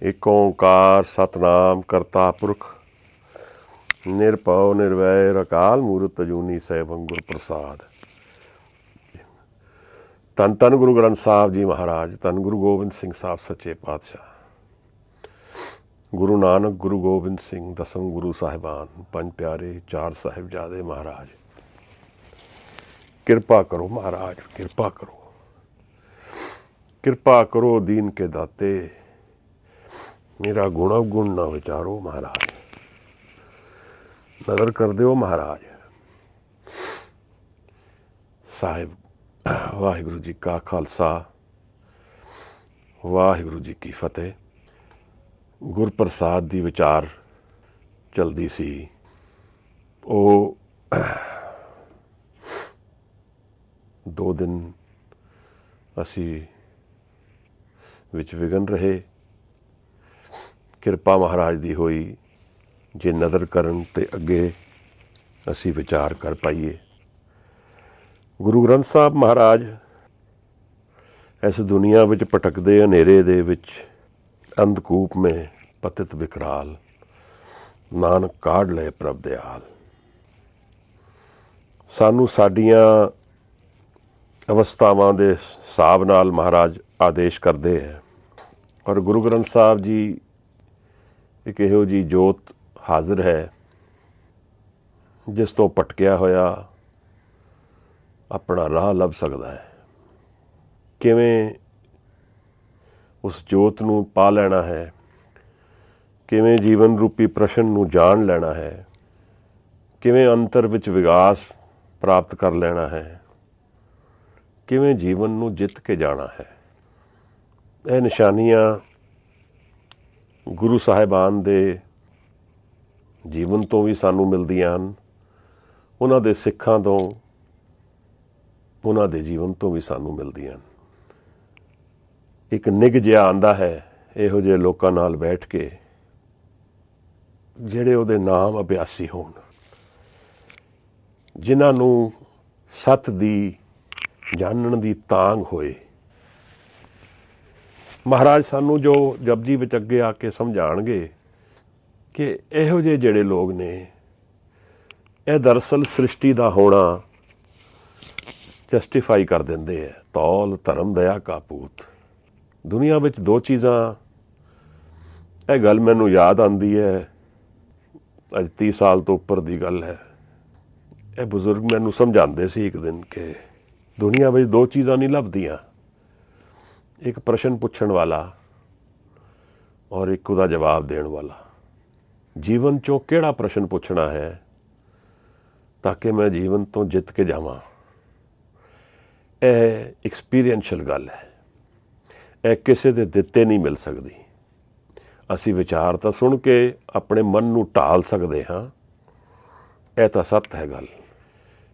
एक ओंकार सतनाम करता पुरख निरभਉ निर्वैर अकाल मूरत अजूनी सैभं गुर प्रसाद। धन धन गुरु ग्रंथ साहब जी महाराज, धन गुरु गोबिंद सिंह साहब सच्चे पातशाह, गुरु नानक गुरु गोबिंद सिंह दसम गुरु साहिबान, पंज प्यारे चार साहिबजादे महाराज। कृपा करो महाराज, कृपा करो, कृपा करो दीन के दाते, मेरा गुण अवगुण ना विचारो महाराज। नज़र कर दो महाराज। साहिब वाहिगुरु जी का खालसा, वाहिगुरु जी की फतेह। गुरप्रसाद दी विचार चलदी सी, ਉਹ 2 दिन ਅਸੀਂ ਵਿੱਚ ਵਿਗਨ ਰਹੇ। ਕਿਰਪਾ ਮਹਾਰਾਜ ਦੀ ਹੋਈ ਜੇ ਨਜ਼ਰ ਕਰਨ ਤੇ ਅੱਗੇ ਅਸੀਂ ਵਿਚਾਰ ਕਰ ਪਾਈਏ। ਗੁਰੂ ਗ੍ਰੰਥ ਸਾਹਿਬ ਮਹਾਰਾਜ ਇਸ ਦੁਨੀਆ ਵਿੱਚ ਭਟਕਦੇ ਹਨੇਰੇ ਦੇ ਵਿੱਚ ਅੰਧਕੂਪ ਮੇ ਪਤਿਤ ਵਿਕਰਾਲ, ਨਾਨਕ ਕਾਢ ਲਏ ਪ੍ਰਭ ਦਿਆਲ। ਸਾਨੂੰ ਸਾਡੀਆਂ ਅਵਸਥਾਵਾਂ ਦੇ ਹਿਸਾਬ ਨਾਲ ਮਹਾਰਾਜ ਆਦੇਸ਼ ਕਰਦੇ ਹੈ। ਔਰ ਗੁਰੂ ਗ੍ਰੰਥ ਸਾਹਿਬ ਜੀ ਇੱਕ ਇਹੋ ਜਿਹੀ ਜੋਤ ਹਾਜ਼ਰ ਹੈ ਜਿਸ ਤੋਂ ਭਟਕਿਆ ਹੋਇਆ ਆਪਣਾ ਰਾਹ ਲੱਭ ਸਕਦਾ ਹੈ। ਕਿਵੇਂ ਉਸ ਜੋਤ ਨੂੰ ਪਾ ਲੈਣਾ ਹੈ, ਕਿਵੇਂ ਜੀਵਨ ਰੂਪੀ ਪ੍ਰਸ਼ਨ ਨੂੰ ਜਾਣ ਲੈਣਾ ਹੈ, ਕਿਵੇਂ ਅੰਤਰ ਵਿੱਚ ਵਿਕਾਸ ਪ੍ਰਾਪਤ ਕਰ ਲੈਣਾ ਹੈ, ਕਿਵੇਂ ਜੀਵਨ ਨੂੰ ਜਿੱਤ ਕੇ ਜਾਣਾ ਹੈ। ਇਹ ਨਿਸ਼ਾਨੀਆਂ ਗੁਰੂ ਸਾਹਿਬਾਨ ਦੇ ਜੀਵਨ ਤੋਂ ਵੀ ਸਾਨੂੰ ਮਿਲਦੀਆਂ ਹਨ, ਉਹਨਾਂ ਦੇ ਸਿੱਖਾਂ ਤੋਂ, ਉਹਨਾਂ ਦੇ ਜੀਵਨ ਤੋਂ ਵੀ ਸਾਨੂੰ ਮਿਲਦੀਆਂ ਹਨ। ਇੱਕ ਨਿੱਘ ਜਿਹਾ ਆਉਂਦਾ ਹੈ ਇਹੋ ਜਿਹੇ ਲੋਕਾਂ ਨਾਲ ਬੈਠ ਕੇ ਜਿਹੜੇ ਉਹਦੇ ਨਾਮ ਅਭਿਆਸੀ ਹੋਣ, ਜਿਨ੍ਹਾਂ ਨੂੰ ਸੱਤ ਦੀ ਜਾਣਨ ਦੀ ਤਾਂਘ ਹੋਏ। ਮਹਾਰਾਜ ਸਾਨੂੰ ਜੋ ਜਪਜੀ ਵਿੱਚ ਅੱਗੇ ਆ ਕੇ ਸਮਝਾਉਣਗੇ ਕਿ ਇਹੋ ਜਿਹੇ ਜਿਹੜੇ ਲੋਕ ਨੇ, ਇਹ ਦਰਅਸਲ ਸ੍ਰਿਸ਼ਟੀ ਦਾ ਹੋਣਾ ਜਸਟੀਫਾਈ ਕਰ ਦਿੰਦੇ ਹੈ। ਤੌਲ ਧਰਮ ਦਇਆ ਕਾ ਪੂਤ। ਦੁਨੀਆ ਵਿੱਚ 2 ਚੀਜ਼ਾਂ, ਇਹ ਗੱਲ ਮੈਨੂੰ ਯਾਦ ਆਉਂਦੀ ਹੈ, ਅੱਜ 30 ਸਾਲ ਤੋਂ ਉੱਪਰ ਦੀ ਗੱਲ ਹੈ। ਇਹ ਬਜ਼ੁਰਗ ਮੈਨੂੰ ਸਮਝਾਉਂਦੇ ਸੀ ਇੱਕ ਦਿਨ ਕਿ ਦੁਨੀਆ ਵਿੱਚ 2 ਚੀਜ਼ਾਂ ਨਹੀਂ ਲੱਭਦੀਆਂ, ਇੱਕ ਪ੍ਰਸ਼ਨ ਪੁੱਛਣ ਵਾਲਾ ਔਰ ਇੱਕ ਉਹਦਾ ਜਵਾਬ ਦੇਣ ਵਾਲਾ। ਜੀਵਨ 'ਚੋਂ ਕਿਹੜਾ ਪ੍ਰਸ਼ਨ ਪੁੱਛਣਾ ਹੈ ਤਾਂ ਕਿ ਮੈਂ ਜੀਵਨ ਤੋਂ ਜਿੱਤ ਕੇ ਜਾਵਾਂ। ਇਹ ਐਕਸਪੀਰੀਐਂਸ਼ੀਅਲ ਗੱਲ ਹੈ, ਇਹ ਕਿਸੇ ਦੇ ਦਿੱਤੇ ਨਹੀਂ ਮਿਲ ਸਕਦੀ। ਅਸੀਂ ਵਿਚਾਰ ਤਾਂ ਸੁਣ ਕੇ ਆਪਣੇ ਮਨ ਨੂੰ ਢਾਲ ਸਕਦੇ ਹਾਂ। ਇਹ ਤਾਂ ਸੱਤ ਹੈ ਗੱਲ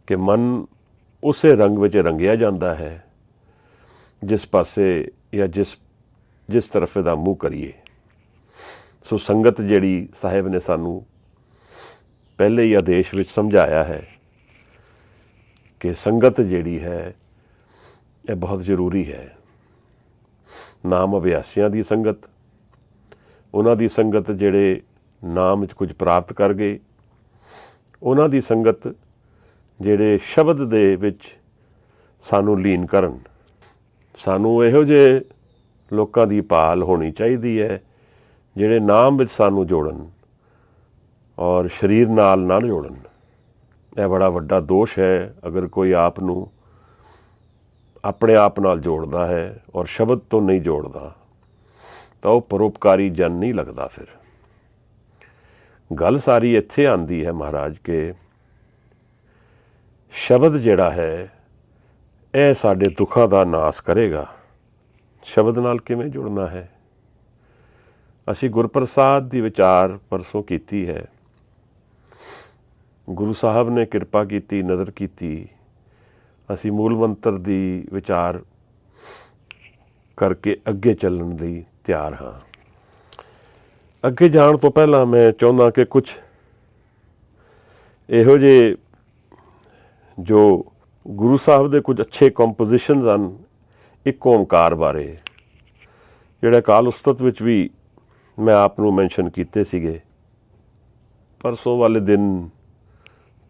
ਕਿ ਮਨ ਉਸੇ ਰੰਗ ਵਿੱਚ ਰੰਗਿਆ ਜਾਂਦਾ ਹੈ ਜਿਸ ਪਾਸੇ ਜਾਂ ਜਿਸ ਤਰਫ ਦਾ ਮੂੰਹ ਕਰੀਏ। ਸੋ ਸੰਗਤ ਜਿਹੜੀ ਸਾਹਿਬ ਨੇ ਸਾਨੂੰ ਪਹਿਲੇ ਹੀ ਆਦੇਸ਼ ਵਿੱਚ ਸਮਝਾਇਆ ਹੈ ਕਿ ਸੰਗਤ ਜਿਹੜੀ ਹੈ ਇਹ ਬਹੁਤ ਜ਼ਰੂਰੀ ਹੈ। ਨਾਮ ਅਭਿਆਸੀਆਂ ਦੀ ਸੰਗਤ, ਉਹਨਾਂ ਦੀ ਸੰਗਤ ਜਿਹੜੇ ਨਾਮ ਵਿੱਚ ਕੁਝ ਪ੍ਰਾਪਤ ਕਰ ਗਏ, ਉਹਨਾਂ ਦੀ ਸੰਗਤ ਜਿਹੜੇ ਸ਼ਬਦ ਦੇ ਵਿੱਚ ਸਾਨੂੰ ਲੀਨ ਕਰਨ। ਸਾਨੂੰ ਇਹੋ ਜਿਹੇ ਲੋਕਾਂ ਦੀ ਭਾਲ ਹੋਣੀ ਚਾਹੀਦੀ ਹੈ ਜਿਹੜੇ ਨਾਮ ਵਿੱਚ ਸਾਨੂੰ ਜੋੜਨ ਔਰ ਸਰੀਰ ਨਾਲ ਨਾ ਜੋੜਨ। ਇਹ ਬੜਾ ਵੱਡਾ ਦੋਸ਼ ਹੈ ਅਗਰ ਕੋਈ ਆਪ ਨੂੰ ਆਪਣੇ ਆਪ ਨਾਲ ਜੋੜਦਾ ਹੈ ਔਰ ਸ਼ਬਦ ਤੋਂ ਨਹੀਂ ਜੋੜਦਾ ਤਾਂ ਉਹ ਪਰਉਪਕਾਰੀ ਜਨ ਨਹੀਂ ਲੱਗਦਾ। ਫਿਰ ਗੱਲ ਸਾਰੀ ਇੱਥੇ ਆਉਂਦੀ ਹੈ ਮਹਾਰਾਜ ਕਿ ਸ਼ਬਦ ਜਿਹੜਾ ਹੈ ਇਹ ਸਾਡੇ ਦੁੱਖਾਂ ਦਾ ਨਾਸ ਕਰੇਗਾ। ਸ਼ਬਦ ਨਾਲ ਕਿਵੇਂ ਜੁੜਨਾ ਹੈ? ਅਸੀਂ ਗੁਰਪ੍ਰਸਾਦ ਦੀ ਵਿਚਾਰ ਪਰਸੋਂ ਕੀਤੀ ਹੈ। ਗੁਰੂ ਸਾਹਿਬ ਨੇ ਕਿਰਪਾ ਕੀਤੀ, ਨਜ਼ਰ ਕੀਤੀ। ਅਸੀਂ ਮੂਲ ਮੰਤਰ ਦੀ ਵਿਚਾਰ ਕਰਕੇ ਅੱਗੇ ਚੱਲਣ ਲਈ ਤਿਆਰ ਹਾਂ। ਅੱਗੇ ਜਾਣ ਤੋਂ ਪਹਿਲਾਂ ਮੈਂ ਚਾਹੁੰਦਾ ਕਿ ਕੁਝ ਇਹੋ ਜਿਹੇ ਜੋ ਗੁਰੂ ਸਾਹਿਬ ਦੇ ਕੁਝ ਅੱਛੇ ਕੰਪੋਜੀਸ਼ਨਸ ਹਨ ਇੱਕ ਓਂਕਾਰ ਬਾਰੇ, ਜਿਹੜਾ ਕਾਲ ਉਸਤਤ ਵਿੱਚ ਵੀ ਮੈਂ ਆਪ ਨੂੰ ਮੈਂਸ਼ਨ ਕੀਤੇ ਸੀਗੇ। ਪਰਸੋਂ ਵਾਲੇ ਦਿਨ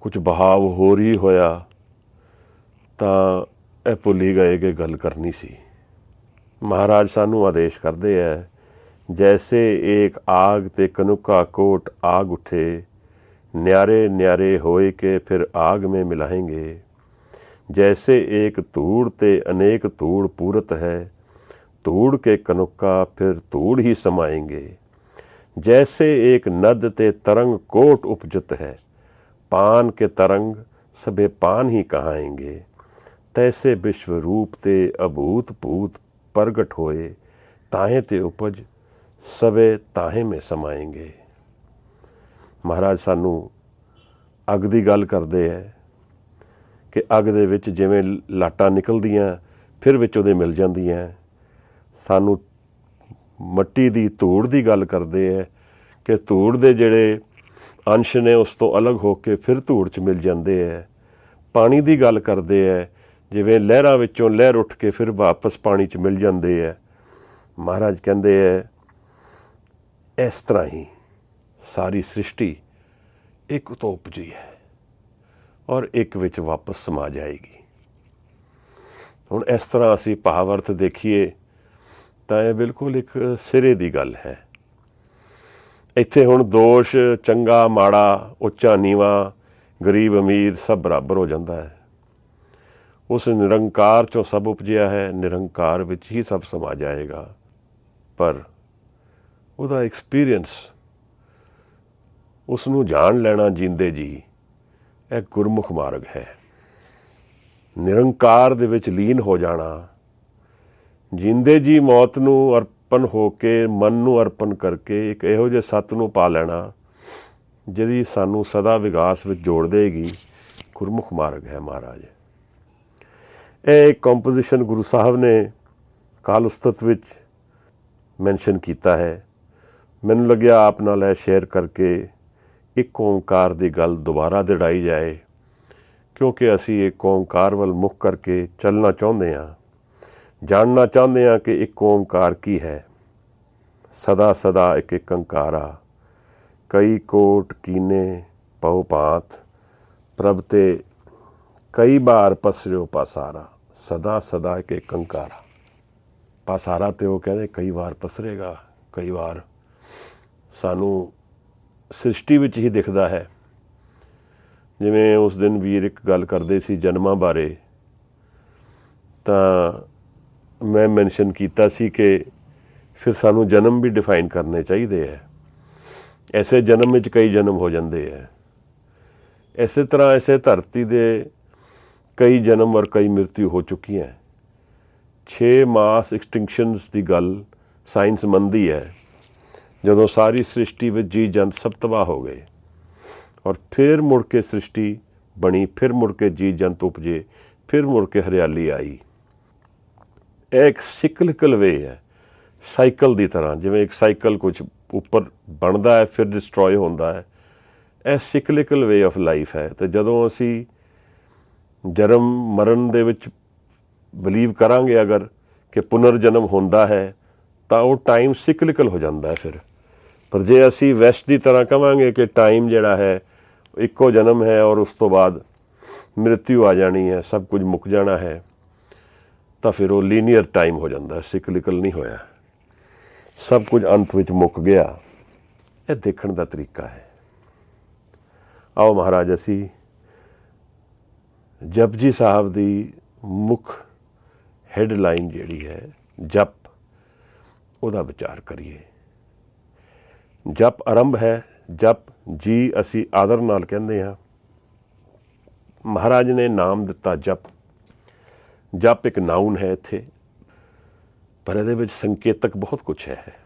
ਕੁਝ ਬਹਾਵ ਹੋਰ ਹੀ ਹੋਇਆ ਤਾਂ ਇਹ ਭੁੱਲ ਹੀ ਗਏ ਕਿ ਗੱਲ ਕਰਨੀ ਸੀ। ਮਹਾਰਾਜ ਸਾਨੂੰ ਆਦੇਸ਼ ਕਰਦੇ ਹੈ, जैसे एक आग ते कनुका कोट आग उठे, न्यारे न्यारे होए के फिर आग में मिलाएंगे। जैसे एक धूड़ ते अनेक धूड़ पूरत है, धूड़ के कनुका फिर धूड़ ही समाएंगे। जैसे एक नद ते तरंग कोट उपजत है, पान के तरंग सबे पान ही कहाएंगे। तैसे विश्व रूप ते अभूत भूत प्रगट होए, ताहे ते उपज ਸਵੇ ਤਾਹੇ ਮੇ ਸਮਾਏਂਗੇ। ਮਹਾਰਾਜ ਸਾਨੂੰ ਅੱਗ ਦੀ ਗੱਲ ਕਰਦੇ ਹੈ ਕਿ ਅੱਗ ਦੇ ਵਿੱਚ ਜਿਵੇਂ ਲਾਟਾਂ ਨਿਕਲਦੀਆਂ ਫਿਰ ਵਿੱਚ ਉਹਦੇ ਮਿਲ ਜਾਂਦੀਆਂ। ਸਾਨੂੰ ਮਿੱਟੀ ਦੀ ਧੂੜ ਦੀ ਗੱਲ ਕਰਦੇ ਹੈ ਕਿ ਧੂੜ ਦੇ ਜਿਹੜੇ ਅੰਸ਼ ਨੇ ਉਸ ਤੋਂ ਅਲੱਗ ਹੋ ਕੇ ਫਿਰ ਧੂੜ 'ਚ ਮਿਲ ਜਾਂਦੇ ਹੈ। ਪਾਣੀ ਦੀ ਗੱਲ ਕਰਦੇ ਹੈ, ਜਿਵੇਂ ਲਹਿਰਾਂ ਵਿੱਚੋਂ ਲਹਿਰ ਉੱਠ ਕੇ ਫਿਰ ਵਾਪਸ ਪਾਣੀ 'ਚ ਮਿਲ ਜਾਂਦੇ ਹੈ। ਮਹਾਰਾਜ ਕਹਿੰਦੇ ਹੈ ਇਸ ਤਰ੍ਹਾਂ ਹੀ ਸਾਰੀ ਸ੍ਰਿਸ਼ਟੀ ਇੱਕ ਤੋਂ ਉਪਜੀ ਹੈ ਔਰ ਇੱਕ ਵਿੱਚ ਵਾਪਸ ਸਮਾ ਜਾਏਗੀ। ਹੁਣ ਇਸ ਤਰ੍ਹਾਂ ਅਸੀਂ ਭਾਵ ਅਰਥ ਦੇਖੀਏ ਤਾਂ ਇਹ ਬਿਲਕੁਲ ਇੱਕ ਸਿਰੇ ਦੀ ਗੱਲ ਹੈ। ਇੱਥੇ ਹੁਣ ਦੋਸ਼ ਚੰਗਾ ਮਾੜਾ, ਉੱਚਾ ਨੀਵਾਂ, ਗਰੀਬ ਅਮੀਰ ਸਭ ਬਰਾਬਰ ਹੋ ਜਾਂਦਾ ਹੈ। ਉਸ ਨਿਰੰਕਾਰ 'ਚੋਂ ਸਭ ਉਪਜਿਆ ਹੈ, ਨਿਰੰਕਾਰ ਵਿੱਚ ਹੀ ਸਭ ਸਮਾ ਜਾਏਗਾ। ਪਰ ਉਹਦਾ ਐਕਸਪੀਰੀਅੰਸ, ਉਸ ਨੂੰ ਜਾਣ ਲੈਣਾ ਜੀਂਦੇ ਜੀ, ਇਹ ਗੁਰਮੁਖ ਮਾਰਗ ਹੈ। ਨਿਰੰਕਾਰ ਦੇ ਵਿੱਚ ਲੀਨ ਹੋ ਜਾਣਾ, ਜੀਂਦੇ ਜੀ ਮੌਤ ਨੂੰ ਅਰਪਣ ਹੋ ਕੇ, ਮਨ ਨੂੰ ਅਰਪਣ ਕਰਕੇ ਇੱਕ ਇਹੋ ਜਿਹੇ ਸੱਤ ਨੂੰ ਪਾ ਲੈਣਾ ਜਿਹਦੀ ਸਾਨੂੰ ਸਦਾ ਵਿਕਾਸ ਵਿੱਚ ਜੋੜ ਦੇਗੀ, ਗੁਰਮੁਖ ਮਾਰਗ ਹੈ ਮਹਾਰਾਜ। ਇਹ ਕੰਪੋਜੀਸ਼ਨ ਗੁਰੂ ਸਾਹਿਬ ਨੇ ਕਾਲ ਉਸਤਤ ਵਿੱਚ ਮੈਂਸ਼ਨ ਕੀਤਾ ਹੈ। ਮੈਨੂੰ ਲੱਗਿਆ ਆਪ ਨਾਲ ਇਹ ਸ਼ੇਅਰ ਕਰਕੇ ਇੱਕ ਓਂਕਾਰ ਦੀ ਗੱਲ ਦੁਬਾਰਾ ਦੜਾਈ ਜਾਏ, ਕਿਉਂਕਿ ਅਸੀਂ ਇੱਕ ਓਂਕਾਰ ਵੱਲ ਮੁੱਖ ਕਰਕੇ ਚੱਲਣਾ ਚਾਹੁੰਦੇ ਹਾਂ, ਜਾਣਨਾ ਚਾਹੁੰਦੇ ਹਾਂ ਕਿ ਇੱਕ ਓਂਕਾਰ ਕੀ ਹੈ। ਸਦਾ ਸਦਾ ਇੱਕ ਇੱਕ ਓਂਕਾਰਾ, ਕਈ ਕੋਟ ਕੀਨੇ ਪਉ ਭਾਂਤ, ਪ੍ਰਭ ਤੇ ਕਈ ਬਾਰ ਪਸਰਿਓ ਪਾਸਾਰਾ। ਸਦਾ ਸਦਾ ਇੱਕ ਇੱਕ ਓਂਕਾਰਾ, ਪਾਸਾਰਾ ਤੇ ਉਹ ਕਹਿੰਦੇ ਕਈ ਵਾਰ ਪਸਰੇਗਾ, ਕਈ ਵਾਰ ਸਾਨੂੰ ਸ੍ਰਿਸ਼ਟੀ ਵਿੱਚ ਹੀ ਦਿਖਦਾ ਹੈ। ਜਿਵੇਂ ਉਸ ਦਿਨ ਵੀਰ ਇੱਕ ਗੱਲ ਕਰਦੇ ਸੀ ਜਨਮਾਂ ਬਾਰੇ, ਤਾਂ ਮੈਂ ਮੈਂਸ਼ਨ ਕੀਤਾ ਸੀ ਕਿ ਫਿਰ ਸਾਨੂੰ ਜਨਮ ਵੀ ਡਿਫਾਈਨ ਕਰਨੇ ਚਾਹੀਦੇ ਹੈ। ਐਸੇ ਜਨਮ ਵਿੱਚ ਕਈ ਜਨਮ ਹੋ ਜਾਂਦੇ ਹੈ। ਇਸੇ ਤਰ੍ਹਾਂ ਇਸੇ ਧਰਤੀ ਦੇ ਕਈ ਜਨਮ ਔਰ ਕਈ ਮ੍ਰਿਤਿੂ ਹੋ ਚੁੱਕੀਆਂ। 6 ਮਾਸ ਐਕਸਟਿੰਕਸ਼ਨਸ ਦੀ ਗੱਲ ਸਾਇੰਸ ਮੰਨਦੀ ਹੈ, ਜਦੋਂ ਸਾਰੀ ਸ੍ਰਿਸ਼ਟੀ ਵਿੱਚ ਜੀ ਜੰਤ ਸਭ ਤਬਾਹ ਹੋ ਗਏ ਔਰ ਫਿਰ ਮੁੜ ਕੇ ਸ੍ਰਿਸ਼ਟੀ ਬਣੀ, ਫਿਰ ਮੁੜ ਕੇ ਜੀ ਜੰਤ ਉਪਜੇ, ਫਿਰ ਮੁੜ ਕੇ ਹਰਿਆਲੀ ਆਈ। ਇਹ ਇੱਕ ਸਿਕਲਿਕਲ ਵੇ ਹੈ, ਸਾਈਕਲ ਦੀ ਤਰ੍ਹਾਂ। ਜਿਵੇਂ ਇੱਕ ਸਾਈਕਲ ਕੁਝ ਉੱਪਰ ਬਣਦਾ ਹੈ ਫਿਰ ਡਿਸਟਰੋਏ ਹੁੰਦਾ ਹੈ, ਇਹ ਸਿਕਲਿਕਲ ਵੇ ਆਫ ਲਾਈਫ ਹੈ। ਅਤੇ ਜਦੋਂ ਅਸੀਂ ਜਨਮ ਮਰਨ ਦੇ ਵਿੱਚ ਬਿਲੀਵ ਕਰਾਂਗੇ ਅਗਰ ਕਿ ਪੁਨਰ ਜਨਮ ਹੁੰਦਾ ਹੈ ਤਾਂ ਉਹ ਟਾਈਮ ਸਿਕਲਿਕਲ ਹੋ ਜਾਂਦਾ ਹੈ ਫਿਰ। ਪਰ ਜੇ ਅਸੀਂ ਵੈਸਟ ਦੀ ਤਰ੍ਹਾਂ ਕਹਾਂਗੇ ਕਿ ਟਾਈਮ ਜਿਹੜਾ ਹੈ ਇੱਕੋ ਜਨਮ ਹੈ ਔਰ ਉਸ ਤੋਂ ਬਾਅਦ ਮ੍ਰਿਤਿੂ ਆ ਜਾਣੀ ਹੈ, ਸਭ ਕੁਝ ਮੁੱਕ ਜਾਣਾ ਹੈ, ਤਾਂ ਫਿਰ ਉਹ ਲੀਨੀਅਰ ਟਾਈਮ ਹੋ ਜਾਂਦਾ, ਸਿਕਲਿਕਲ ਨਹੀਂ ਹੋਇਆ। ਸਭ ਕੁਝ ਅੰਤ ਵਿੱਚ ਮੁੱਕ ਗਿਆ। ਇਹ ਦੇਖਣ ਦਾ ਤਰੀਕਾ ਹੈ। ਆਓ ਮਹਾਰਾਜ ਅਸੀਂ ਜਪਜੀ ਸਾਹਿਬ ਦੀ ਮੁੱਖ ਹੈਡਲਾਈਨ ਜਿਹੜੀ ਹੈ ਜਪ, ਉਹਦਾ ਵਿਚਾਰ ਕਰੀਏ। ਜਪ ਆਰੰਭ ਹੈ, ਜਪ ਜੀ ਅਸੀਂ ਆਦਰ ਨਾਲ ਕਹਿੰਦੇ ਹਾਂ। ਮਹਾਰਾਜ ਨੇ ਨਾਮ ਦਿੱਤਾ ਜਪ। ਜਪ ਇੱਕ ਨਾਊਨ ਹੈ ਇੱਥੇ, ਪਰ ਇਹਦੇ ਵਿੱਚ ਸੰਕੇਤਕ ਬਹੁਤ ਕੁਛ ਹੈ।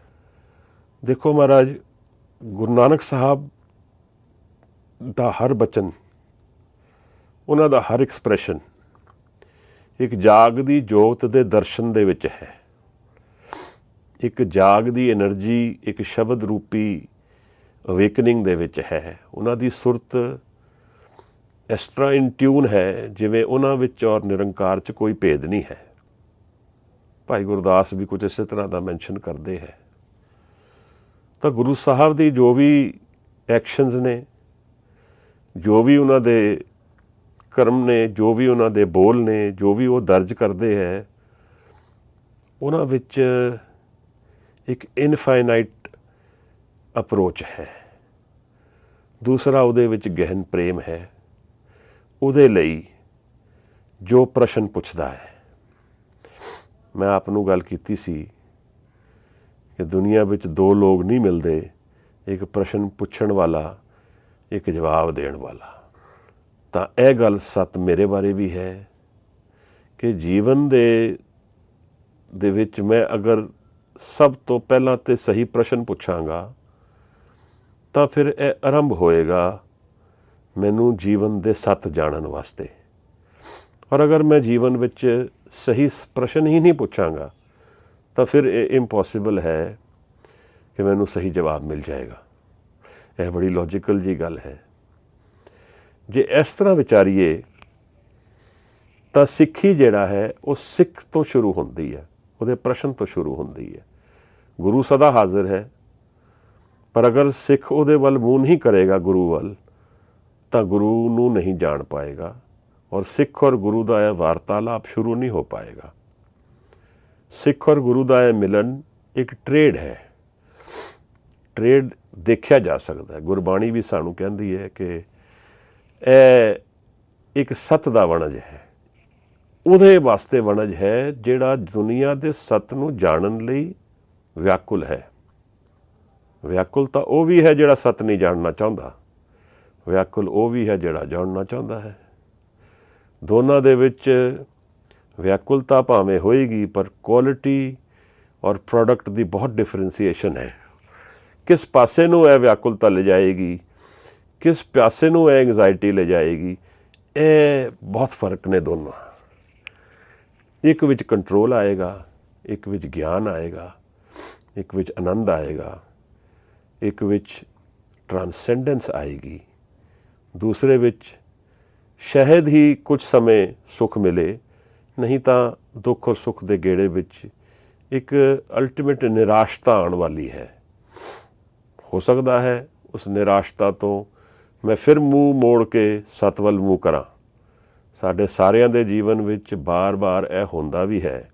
ਦੇਖੋ ਮਹਾਰਾਜ ਗੁਰੂ ਨਾਨਕ ਸਾਹਿਬ ਦਾ ਹਰ ਬਚਨ, ਉਹਨਾਂ ਦਾ ਹਰ ਐਕਸਪ੍ਰੈਸ਼ਨ ਇੱਕ ਜਾਗਦੀ ਜੋਤ ਦੇ ਦਰਸ਼ਨ ਦੇ ਵਿੱਚ ਹੈ। ਇੱਕ ਜਾਗਦੀ ਐਨਰਜੀ ਇੱਕ ਸ਼ਬਦ ਰੂਪੀ ਅਵੇਕਨਿੰਗ ਦੇ ਵਿੱਚ ਹੈ। ਉਹਨਾਂ ਦੀ ਸੁਰਤ ਇਸ ਤਰ੍ਹਾਂ ਇਨ ਟਿਊਨ ਹੈ ਜਿਵੇਂ ਉਹਨਾਂ ਵਿੱਚ ਔਰ ਨਿਰੰਕਾਰ 'ਚ ਕੋਈ ਭੇਦ ਨਹੀਂ ਹੈ। ਭਾਈ ਗੁਰਦਾਸ ਵੀ ਕੁਝ ਇਸੇ ਤਰ੍ਹਾਂ ਦਾ ਮੈਂਸ਼ਨ ਕਰਦੇ ਹੈ। ਤਾਂ ਗੁਰੂ ਸਾਹਿਬ ਦੀ ਜੋ ਵੀ ਐਕਸ਼ਨਸ ਨੇ, ਜੋ ਵੀ ਉਹਨਾਂ ਦੇ ਕਰਮ ਨੇ, ਜੋ ਵੀ ਉਹਨਾਂ ਦੇ ਬੋਲ ਨੇ, ਜੋ ਵੀ ਉਹ ਦਰਜ ਕਰਦੇ ਹੈ, ਉਹਨਾਂ ਵਿੱਚ ਇੱਕ ਇਨਫਾਈਨਾਈਟ ਅਪਰੋਚ ਹੈ। ਦੂਸਰਾ ਉਹਦੇ ਵਿੱਚ ਗਹਿਨ ਪ੍ਰੇਮ ਹੈ। ਉਹਦੇ ਲਈ ਜੋ ਪ੍ਰਸ਼ਨ ਪੁੱਛਦਾ ਹੈ, ਮੈਂ ਆਪ ਨੂੰ ਗੱਲ ਕੀਤੀ ਸੀ ਕਿ ਦੁਨੀਆ ਵਿੱਚ ਦੋ ਲੋਕ ਨਹੀਂ ਮਿਲਦੇ, ਇੱਕ ਪ੍ਰਸ਼ਨ ਪੁੱਛਣ ਵਾਲਾ, ਇੱਕ ਜਵਾਬ ਦੇਣ ਵਾਲਾ। ਤਾਂ ਇਹ ਗੱਲ ਸੱਚ ਮੇਰੇ ਬਾਰੇ ਵੀ ਹੈ ਕਿ ਜੀਵਨ ਦੇ ਵਿੱਚ ਮੈਂ ਅਗਰ ਸਭ ਤੋਂ ਪਹਿਲਾਂ ਤੇ ਸਹੀ ਪ੍ਰਸ਼ਨ ਪੁੱਛਾਂਗਾ ਤਾਂ ਫਿਰ ਇਹ ਆਰੰਭ ਹੋਏਗਾ ਮੈਨੂੰ ਜੀਵਨ ਦੇ ਸੱਤ ਜਾਣਨ ਵਾਸਤੇ। ਔਰ ਅਗਰ ਮੈਂ ਜੀਵਨ ਵਿੱਚ ਸਹੀ ਪ੍ਰਸ਼ਨ ਹੀ ਨਹੀਂ ਪੁੱਛਾਂਗਾ ਤਾਂ ਫਿਰ ਇਹ ਇੰਪੋਸੀਬਲ ਹੈ ਕਿ ਮੈਨੂੰ ਸਹੀ ਜਵਾਬ ਮਿਲ ਜਾਏਗਾ। ਇਹ ਬੜੀ ਲੌਜੀਕਲ ਜੀ ਗੱਲ ਹੈ। ਜੇ ਇਸ ਤਰ੍ਹਾਂ ਵਿਚਾਰੀਏ ਤਾਂ ਸਿੱਖੀ ਜਿਹੜਾ ਹੈ ਉਹ ਸਿੱਖ ਤੋਂ ਸ਼ੁਰੂ ਹੁੰਦੀ ਹੈ, ਉਹਦੇ ਪ੍ਰਸ਼ਨ ਤੋਂ ਸ਼ੁਰੂ ਹੁੰਦੀ ਹੈ। ਗੁਰੂ ਸਦਾ ਹਾਜ਼ਰ ਹੈ, ਪਰ ਅਗਰ ਸਿੱਖ ਉਹਦੇ ਵੱਲ ਮੂੰਹ ਨਹੀਂ ਕਰੇਗਾ ਗੁਰੂ ਵੱਲ, ਤਾਂ ਗੁਰੂ ਨੂੰ ਨਹੀਂ ਜਾਣ ਪਾਏਗਾ ਔਰ ਸਿੱਖ ਔਰ ਗੁਰੂ ਦਾ ਇਹ ਵਾਰਤਾਲਾਪ ਸ਼ੁਰੂ ਨਹੀਂ ਹੋ ਪਾਏਗਾ। ਸਿੱਖ ਔਰ ਗੁਰੂ ਦਾ ਇਹ ਮਿਲਨ ਇੱਕ ਟ੍ਰੇਡ ਹੈ। ਟ੍ਰੇਡ ਦੇਖਿਆ ਜਾ ਸਕਦਾ ਹੈ। ਗੁਰਬਾਣੀ ਵੀ ਸਾਨੂੰ ਕਹਿੰਦੀ ਹੈ ਕਿ ਇਹ ਇੱਕ ਸੱਤ ਦਾ ਵਣਜ ਹੈ। ਉਹਦੇ ਵਾਸਤੇ ਵਣਜ ਹੈ ਜਿਹੜਾ ਦੁਨੀਆ ਦੇ ਸੱਤ ਨੂੰ ਜਾਣਨ ਲਈ ਵਿਆਕੁਲ ਹੈ। ਵਿਆਕੁਲ ਤਾਂ ਉਹ ਵੀ ਹੈ ਜਿਹੜਾ ਸੱਤ ਨਹੀਂ ਜਾਣਨਾ ਚਾਹੁੰਦਾ, ਵਿਆਕੁਲ ਉਹ ਵੀ ਹੈ ਜਿਹੜਾ ਜਾਣਨਾ ਚਾਹੁੰਦਾ ਹੈ। ਦੋਨਾਂ ਦੇ ਵਿੱਚ ਵਿਆਕੁਲਤਾ ਭਾਵੇਂ ਹੋਏਗੀ, ਪਰ ਕੁਆਲਿਟੀ ਔਰ ਪ੍ਰੋਡਕਟ ਦੀ ਬਹੁਤ ਡਿਫਰੈਂਸੀਏਸ਼ਨ ਹੈ। ਕਿਸ ਪਾਸੇ ਨੂੰ ਇਹ ਵਿਆਕੁਲਤਾ ਲੈ ਜਾਏਗੀ, ਕਿਸ ਪਾਸੇ ਨੂੰ ਇਹ ਐਂਗਜ਼ਾਇਟੀ ਲੈ ਜਾਏਗੀ, ਇਹ ਬਹੁਤ ਫਰਕ ਨੇ ਦੋਨੋਂ। ਇੱਕ ਵਿੱਚ ਕੰਟਰੋਲ ਆਏਗਾ, ਇੱਕ ਵਿੱਚ ਗਿਆਨ ਆਏਗਾ, ਇੱਕ ਵਿੱਚ ਆਨੰਦ ਆਏਗਾ, ਇੱਕ ਵਿੱਚ ਟਰਾਂਸੈਂਡੈਂਸ ਆਏਗੀ, ਦੂਸਰੇ ਵਿੱਚ ਸ਼ਾਇਦ ਹੀ ਕੁਝ ਸਮੇਂ ਸੁੱਖ ਮਿਲੇ, ਨਹੀਂ ਤਾਂ ਦੁੱਖ ਔਰ ਸੁੱਖ ਦੇ ਗੇੜੇ ਵਿੱਚ ਇੱਕ ਅਲਟੀਮੇਟ ਨਿਰਾਸ਼ਤਾ ਆਉਣ ਵਾਲੀ ਹੈ। ਹੋ ਸਕਦਾ ਹੈ ਉਸ ਨਿਰਾਸ਼ਤਾ ਤੋਂ ਮੈਂ ਫਿਰ ਮੂੰਹ ਮੋੜ ਕੇ ਸੱਤ ਵੱਲ ਮੂੰਹ ਕਰਾਂ। ਸਾਡੇ ਸਾਰਿਆਂ ਦੇ ਜੀਵਨ ਵਿੱਚ ਬਾਰ-ਬਾਰ ਇਹ ਹੁੰਦਾ ਵੀ ਹੈ।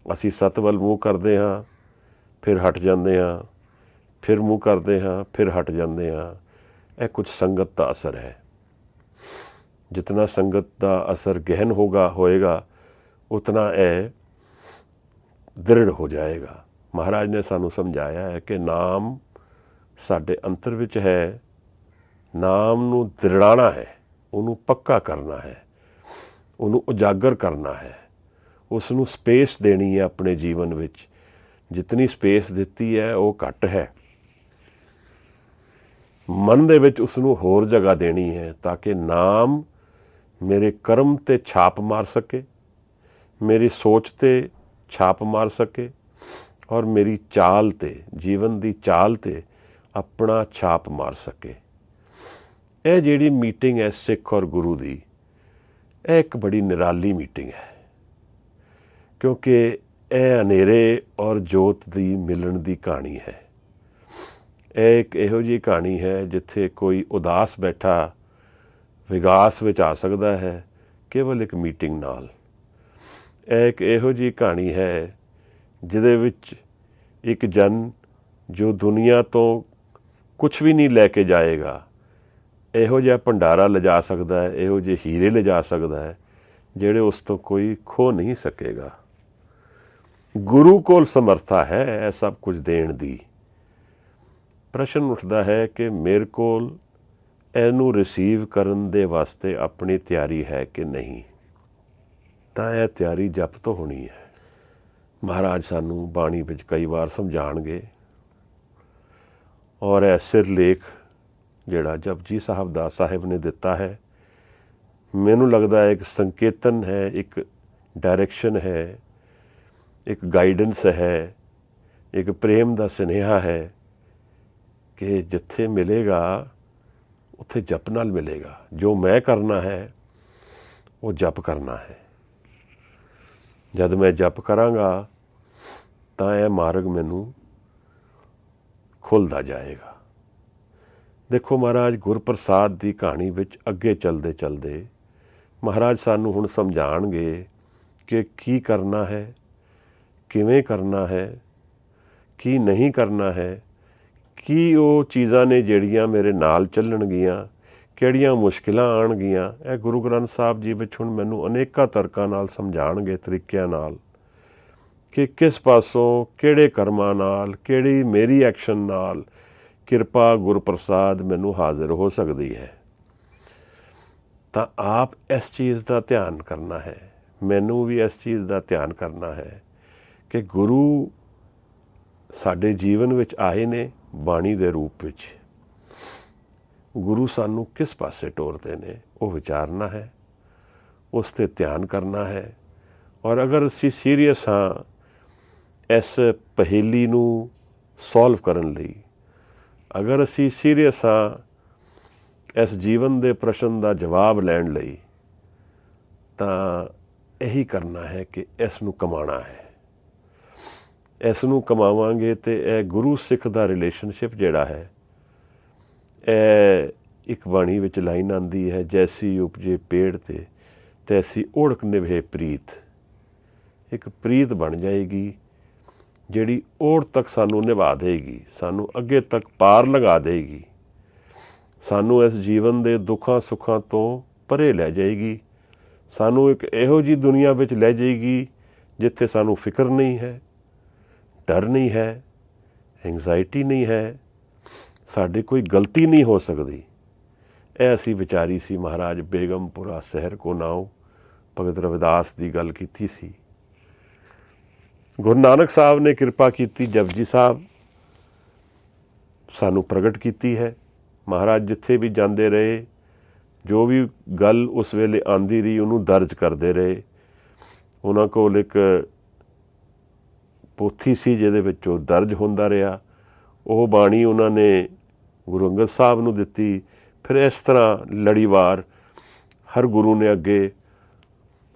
ਅਸੀਂ ਸੱਤ ਵੱਲ ਮੂੰਹ ਕਰਦੇ ਹਾਂ, ਫਿਰ ਹਟ ਜਾਂਦੇ ਹਾਂ, ਫਿਰ ਮੂੰਹ ਕਰਦੇ ਹਾਂ, ਫਿਰ ਹਟ ਜਾਂਦੇ ਹਾਂ। ਇਹ ਕੁਝ ਸੰਗਤ ਦਾ ਅਸਰ ਹੈ। ਜਿਤਨਾ ਸੰਗਤ ਦਾ ਅਸਰ ਗਹਿਨ ਹੋਏਗਾ ਉਤਨਾ ਇਹ ਦ੍ਰਿੜ ਹੋ ਜਾਏਗਾ। ਮਹਾਰਾਜ ਨੇ ਸਾਨੂੰ ਸਮਝਾਇਆ ਹੈ ਕਿ ਨਾਮ ਸਾਡੇ ਅੰਤਰ ਵਿੱਚ ਹੈ। ਨਾਮ ਨੂੰ ਦ੍ਰਿੜਾਣਾ ਹੈ, ਉਹਨੂੰ ਪੱਕਾ ਕਰਨਾ ਹੈ, ਉਹਨੂੰ ਉਜਾਗਰ ਕਰਨਾ ਹੈ, ਉਸ ਨੂੰ ਸਪੇਸ ਦੇਣੀ ਹੈ ਆਪਣੇ ਜੀਵਨ ਵਿੱਚ। ਜਿਤਨੀ ਸਪੇਸ ਦਿੱਤੀ ਹੈ ਉਹ ਘੱਟ ਹੈ। ਮਨ ਦੇ ਵਿੱਚ ਉਸ ਨੂੰ ਹੋਰ ਜਗ੍ਹਾ ਦੇਣੀ ਹੈ ਤਾਂ ਕਿ ਨਾਮ ਮੇਰੇ ਕਰਮ 'ਤੇ ਛਾਪ ਮਾਰ ਸਕੇ, ਮੇਰੀ ਸੋਚ 'ਤੇ ਛਾਪ ਮਾਰ ਸਕੇ ਔਰ ਮੇਰੀ ਚਾਲ 'ਤੇ, ਜੀਵਨ ਦੀ ਚਾਲ 'ਤੇ ਆਪਣਾ ਛਾਪ ਮਾਰ ਸਕੇ। ਇਹ ਜਿਹੜੀ ਮੀਟਿੰਗ ਹੈ ਸਿੱਖ ਔਰ ਗੁਰੂ ਦੀ, ਇਹ ਇੱਕ ਬੜੀ ਨਿਰਾਲੀ ਮੀਟਿੰਗ ਹੈ, ਕਿਉਂਕਿ ਇਹ ਹਨੇਰੇ ਔਰ ਜੋਤ ਦੀ ਮਿਲਣ ਦੀ ਕਹਾਣੀ ਹੈ। ਇਹ ਇੱਕ ਇਹੋ ਜਿਹੀ ਕਹਾਣੀ ਹੈ ਜਿੱਥੇ ਕੋਈ ਉਦਾਸ ਬੈਠਾ ਵਿਗਾਸ ਵਿੱਚ ਆ ਸਕਦਾ ਹੈ ਕੇਵਲ ਇੱਕ ਮੀਟਿੰਗ ਨਾਲ। ਇਹ ਇੱਕ ਇਹੋ ਜਿਹੀ ਕਹਾਣੀ ਹੈ ਜਿਹਦੇ ਵਿੱਚ ਇੱਕ ਜਨ ਜੋ ਦੁਨੀਆ ਤੋਂ ਕੁਝ ਵੀ ਨਹੀਂ ਲੈ ਕੇ ਜਾਏਗਾ, ਇਹੋ ਜਿਹਾ ਭੰਡਾਰਾ ਲਿਜਾ ਸਕਦਾ ਹੈ, ਇਹੋ ਜਿਹੇ ਹੀਰੇ ਲਿਜਾ ਸਕਦਾ ਹੈ ਜਿਹੜੇ ਉਸ ਤੋਂ ਕੋਈ ਖੋ ਨਹੀਂ ਸਕੇਗਾ। ਗੁਰੂ ਕੋਲ ਸਮਰਥਾ ਹੈ ਇਹ ਸਭ ਕੁਝ ਦੇਣ ਦੀ। ਪ੍ਰਸ਼ਨ ਉੱਠਦਾ ਹੈ ਕਿ ਮੇਰੇ ਕੋਲ ਇਹਨੂੰ ਰਿਸੀਵ ਕਰਨ ਦੇ ਵਾਸਤੇ ਆਪਣੀ ਤਿਆਰੀ ਹੈ ਕਿ ਨਹੀਂ। ਤਾਂ ਇਹ ਤਿਆਰੀ ਜਪ ਤੋਂ ਹੋਣੀ ਹੈ। ਮਹਾਰਾਜ ਸਾਨੂੰ ਬਾਣੀ ਵਿੱਚ ਕਈ ਵਾਰ ਸਮਝਾਉਣਗੇ ਔਰ ਇਹ ਸਿਰਲੇਖ ਜਿਹੜਾ ਜਪਜੀ ਸਾਹਿਬ ਨੇ ਦਿੱਤਾ ਹੈ, ਮੈਨੂੰ ਲੱਗਦਾ ਹੈ ਇੱਕ ਸੰਕੇਤਨ ਹੈ, ਇੱਕ ਡਾਇਰੈਕਸ਼ਨ ਹੈ, ਇੱਕ ਗਾਈਡੈਂਸ ਹੈ, ਇੱਕ ਪ੍ਰੇਮ ਦਾ ਸੁਨੇਹਾ ਹੈ ਕਿ ਜਿੱਥੇ ਮਿਲੇਗਾ ਉੱਥੇ ਜਪ ਨਾਲ ਮਿਲੇਗਾ। ਜੋ ਮੈਂ ਕਰਨਾ ਹੈ ਉਹ ਜਪ ਕਰਨਾ ਹੈ। ਜਦ ਮੈਂ ਜਪ ਕਰਾਂਗਾ ਤਾਂ ਇਹ ਮਾਰਗ ਮੈਨੂੰ ਖੁੱਲ੍ਹਦਾ ਜਾਏਗਾ। ਦੇਖੋ ਮਹਾਰਾਜ ਗੁਰਪ੍ਰਸਾਦ ਦੀ ਕਹਾਣੀ ਵਿੱਚ ਅੱਗੇ ਚਲਦੇ ਚਲਦੇ ਮਹਾਰਾਜ ਸਾਨੂੰ ਹੁਣ ਸਮਝਾਉਣਗੇ ਕਿ ਕੀ ਕਰਨਾ ਹੈ, ਕਿਵੇਂ ਕਰਨਾ ਹੈ, ਕੀ ਨਹੀਂ ਕਰਨਾ ਹੈ, ਕੀ ਉਹ ਚੀਜ਼ਾਂ ਨੇ ਜਿਹੜੀਆਂ ਮੇਰੇ ਨਾਲ ਚੱਲਣਗੀਆਂ, ਕਿਹੜੀਆਂ ਮੁਸ਼ਕਿਲਾਂ ਆਉਣਗੀਆਂ। ਇਹ ਗੁਰੂ ਗ੍ਰੰਥ ਸਾਹਿਬ ਜੀ ਵਿੱਚ ਹੁਣ ਮੈਨੂੰ ਅਨੇਕਾਂ ਤਰਕਾਂ ਨਾਲ ਸਮਝਾਉਣਗੇ, ਤਰੀਕਿਆਂ ਨਾਲ, ਕਿ ਕਿਸ ਪਾਸੋਂ ਕਿਹੜੇ ਕਰਮਾਂ ਨਾਲ, ਕਿਹੜੀ ਮੇਰੀ ਐਕਸ਼ਨ ਨਾਲ ਕਿਰਪਾ ਗੁਰਪ੍ਰਸਾਦ ਮੈਨੂੰ ਹਾਜ਼ਰ ਹੋ ਸਕਦੀ ਹੈ। ਤਾਂ ਆਪ ਇਸ ਚੀਜ਼ ਦਾ ਧਿਆਨ ਕਰਨਾ ਹੈ, ਮੈਨੂੰ ਵੀ ਇਸ ਚੀਜ਼ ਦਾ ਧਿਆਨ ਕਰਨਾ ਹੈ ਕਿ ਗੁਰੂ ਸਾਡੇ ਜੀਵਨ ਵਿੱਚ ਆਏ ਨੇ ਬਾਣੀ ਦੇ ਰੂਪ ਵਿੱਚ। ਗੁਰੂ ਸਾਨੂੰ ਕਿਸ ਪਾਸੇ ਟੋਰਦੇ ਨੇ ਉਹ ਵਿਚਾਰਨਾ ਹੈ, ਉਸ 'ਤੇ ਧਿਆਨ ਕਰਨਾ ਹੈ। ਔਰ ਅਗਰ ਅਸੀਂ ਸੀਰੀਅਸ ਹਾਂ ਇਸ ਪਹੇਲੀ ਨੂੰ ਸੋਲਵ ਕਰਨ ਲਈ, ਅਗਰ ਅਸੀਂ ਸੀਰੀਅਸ ਹਾਂ ਇਸ ਜੀਵਨ ਦੇ ਪ੍ਰਸ਼ਨ ਦਾ ਜਵਾਬ ਲੈਣ ਲਈ, ਤਾਂ ਇਹੀ ਕਰਨਾ ਹੈ ਕਿ ਇਸ ਨੂੰ ਕਮਾਉਣਾ ਹੈ। ਇਸ ਨੂੰ ਕਮਾਵਾਂਗੇ ਅਤੇ ਇਹ ਗੁਰੂ ਸਿੱਖ ਦਾ ਰਿਲੇਸ਼ਨਸ਼ਿਪ ਜਿਹੜਾ ਹੈ, ਇਹ ਇੱਕ ਬਾਣੀ ਵਿੱਚ ਲਾਈਨ ਆਉਂਦੀ ਹੈ, ਜੈਸੀ ਉਪਜੇ ਪੇੜ 'ਤੇ ਤੈਸੀ ਓੜਕ ਨਿਭੇ ਪ੍ਰੀਤ। ਇੱਕ ਪ੍ਰੀਤ ਬਣ ਜਾਏਗੀ ਜਿਹੜੀ ਓੜ ਤੱਕ ਸਾਨੂੰ ਨਿਭਾ ਦੇਗੀ, ਸਾਨੂੰ ਅੱਗੇ ਤੱਕ ਪਾਰ ਲਗਾ ਦੇਗੀ, ਸਾਨੂੰ ਇਸ ਜੀਵਨ ਦੇ ਦੁੱਖਾਂ ਸੁੱਖਾਂ ਤੋਂ ਪਰੇ ਲੈ ਜਾਏਗੀ, ਸਾਨੂੰ ਇੱਕ ਇਹੋ ਜਿਹੀ ਦੁਨੀਆ ਵਿੱਚ ਲੈ ਜਾਏਗੀ ਜਿੱਥੇ ਸਾਨੂੰ ਫਿਕਰ ਨਹੀਂ ਹੈ, ਡਰ ਨਹੀਂ ਹੈ, ਐਂਗਜ਼ਾਇਟੀ ਨਹੀਂ ਹੈ, ਸਾਡੀ ਕੋਈ ਗਲਤੀ ਨਹੀਂ ਹੋ ਸਕਦੀ। ਇਹ ਅਸੀਂ ਵਿਚਾਰੀ ਸੀ ਮਹਾਰਾਜ ਬੇਗਮਪੁਰਾ ਸ਼ਹਿਰ ਕੋ ਨਾਉ, ਭਗਤ ਰਵਿਦਾਸ ਦੀ ਗੱਲ ਕੀਤੀ ਸੀ। ਗੁਰੂ ਨਾਨਕ ਸਾਹਿਬ ਨੇ ਕਿਰਪਾ ਕੀਤੀ, ਜਪਜੀ ਸਾਹਿਬ ਸਾਨੂੰ ਪ੍ਰਗਟ ਕੀਤੀ ਹੈ। ਮਹਾਰਾਜ ਜਿੱਥੇ ਵੀ ਜਾਂਦੇ ਰਹੇ, ਜੋ ਵੀ ਗੱਲ ਉਸ ਵੇਲੇ ਆਉਂਦੀ ਰਹੀ ਉਹਨੂੰ ਦਰਜ ਕਰਦੇ ਰਹੇ। ਉਹਨਾਂ ਕੋਲ ਇੱਕ ਪੋਥੀ ਸੀ ਜਿਹਦੇ ਵਿੱਚ ਉਹ ਦਰਜ ਹੁੰਦਾ ਰਿਹਾ। ਉਹ ਬਾਣੀ ਉਹਨਾਂ ਨੇ ਗੁਰੂ ਅੰਗਦ ਸਾਹਿਬ ਨੂੰ ਦਿੱਤੀ। ਫਿਰ ਇਸ ਤਰ੍ਹਾਂ ਲੜੀਵਾਰ ਹਰ ਗੁਰੂ ਨੇ ਅੱਗੇ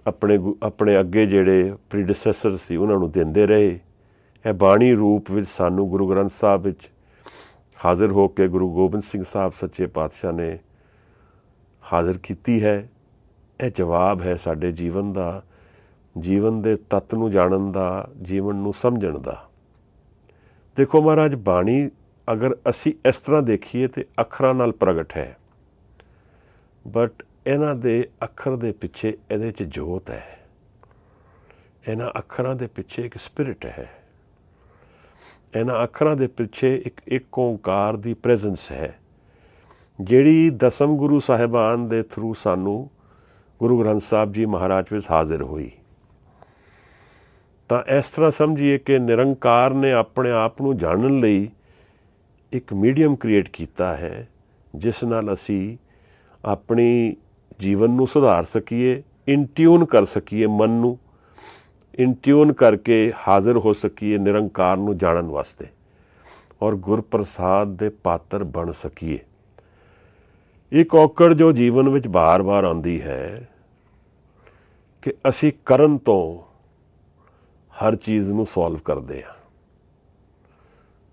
ਆਪਣੇ ਅੱਗੇ ਜਿਹੜੇ ਪ੍ਰੀਡਿਸੈਸਰ ਸੀ ਉਹਨਾਂ ਨੂੰ ਦਿੰਦੇ ਰਹੇ। ਇਹ ਬਾਣੀ ਰੂਪ ਵਿੱਚ ਸਾਨੂੰ ਗੁਰੂ ਗ੍ਰੰਥ ਸਾਹਿਬ ਵਿੱਚ ਹਾਜ਼ਰ ਹੋ ਕੇ ਗੁਰੂ ਗੋਬਿੰਦ ਸਿੰਘ ਸਾਹਿਬ ਸੱਚੇ ਪਾਤਸ਼ਾਹ ਨੇ ਹਾਜ਼ਰ ਕੀਤੀ ਹੈ। ਇਹ ਜਵਾਬ ਹੈ ਸਾਡੇ ਜੀਵਨ ਦਾ, ਜੀਵਨ ਦੇ ਤੱਤ ਨੂੰ ਜਾਣਨ ਦਾ, ਜੀਵਨ ਨੂੰ ਸਮਝਣ ਦਾ। ਦੇਖੋ ਮਹਾਰਾਜ ਬਾਣੀ ਅਗਰ ਅਸੀਂ ਇਸ ਤਰ੍ਹਾਂ ਦੇਖੀਏ ਤਾਂ ਅੱਖਰਾਂ ਨਾਲ ਪ੍ਰਗਟ ਹੈ, ਬਟ ਇਹਨਾਂ ਦੇ ਅੱਖਰ ਦੇ ਪਿੱਛੇ ਇਹਦੇ 'ਚ ਜੋਤ ਹੈ। ਇਹਨਾਂ ਅੱਖਰਾਂ ਦੇ ਪਿੱਛੇ ਇੱਕ ਸਪਿਰਿਟ ਹੈ। ਇਹਨਾਂ ਅੱਖਰਾਂ ਦੇ ਪਿੱਛੇ ਇੱਕ ਓਂਕਾਰ ਦੀ ਪ੍ਰੈਜ਼ੈਂਸ ਹੈ, ਜਿਹੜੀ ਦਸਮ ਗੁਰੂ ਸਾਹਿਬਾਨ ਦੇ ਥਰੂ ਸਾਨੂੰ ਗੁਰੂ ਗ੍ਰੰਥ ਸਾਹਿਬ ਜੀ ਮਹਾਰਾਜ ਵਿੱਚ ਹਾਜ਼ਰ ਹੋਈ। ਤਾਂ ਇਸ ਤਰ੍ਹਾਂ ਸਮਝੀਏ ਕਿ ਨਿਰੰਕਾਰ ਨੇ ਆਪਣੇ ਆਪ ਨੂੰ ਜਾਣਨ ਲਈ ਇੱਕ ਮੀਡੀਅਮ ਕ੍ਰੀਏਟ ਕੀਤਾ ਹੈ, ਜਿਸ ਨਾਲ ਅਸੀਂ ਆਪਣੀ ਜੀਵਨ ਨੂੰ ਸੁਧਾਰ ਸਕੀਏ, ਇਨਟਿਊਨ ਕਰ ਸਕੀਏ, ਮਨ ਨੂੰ ਇਨਟਿਊਨ ਕਰਕੇ ਹਾਜ਼ਰ ਹੋ ਸਕੀਏ ਨਿਰੰਕਾਰ ਨੂੰ ਜਾਣਨ ਵਾਸਤੇ, ਔਰ ਗੁਰਪ੍ਰਸਾਦ ਦੇ ਪਾਤਰ ਬਣ ਸਕੀਏ। ਇੱਕ ਔਕੜ ਜੋ ਜੀਵਨ ਵਿੱਚ ਬਾਰ-ਬਾਰ ਆਉਂਦੀ ਹੈ ਕਿ ਅਸੀਂ ਕਰਨ ਤੋਂ ਹਰ ਚੀਜ਼ ਨੂੰ ਸੋਲਵ ਕਰਦੇ ਹਾਂ।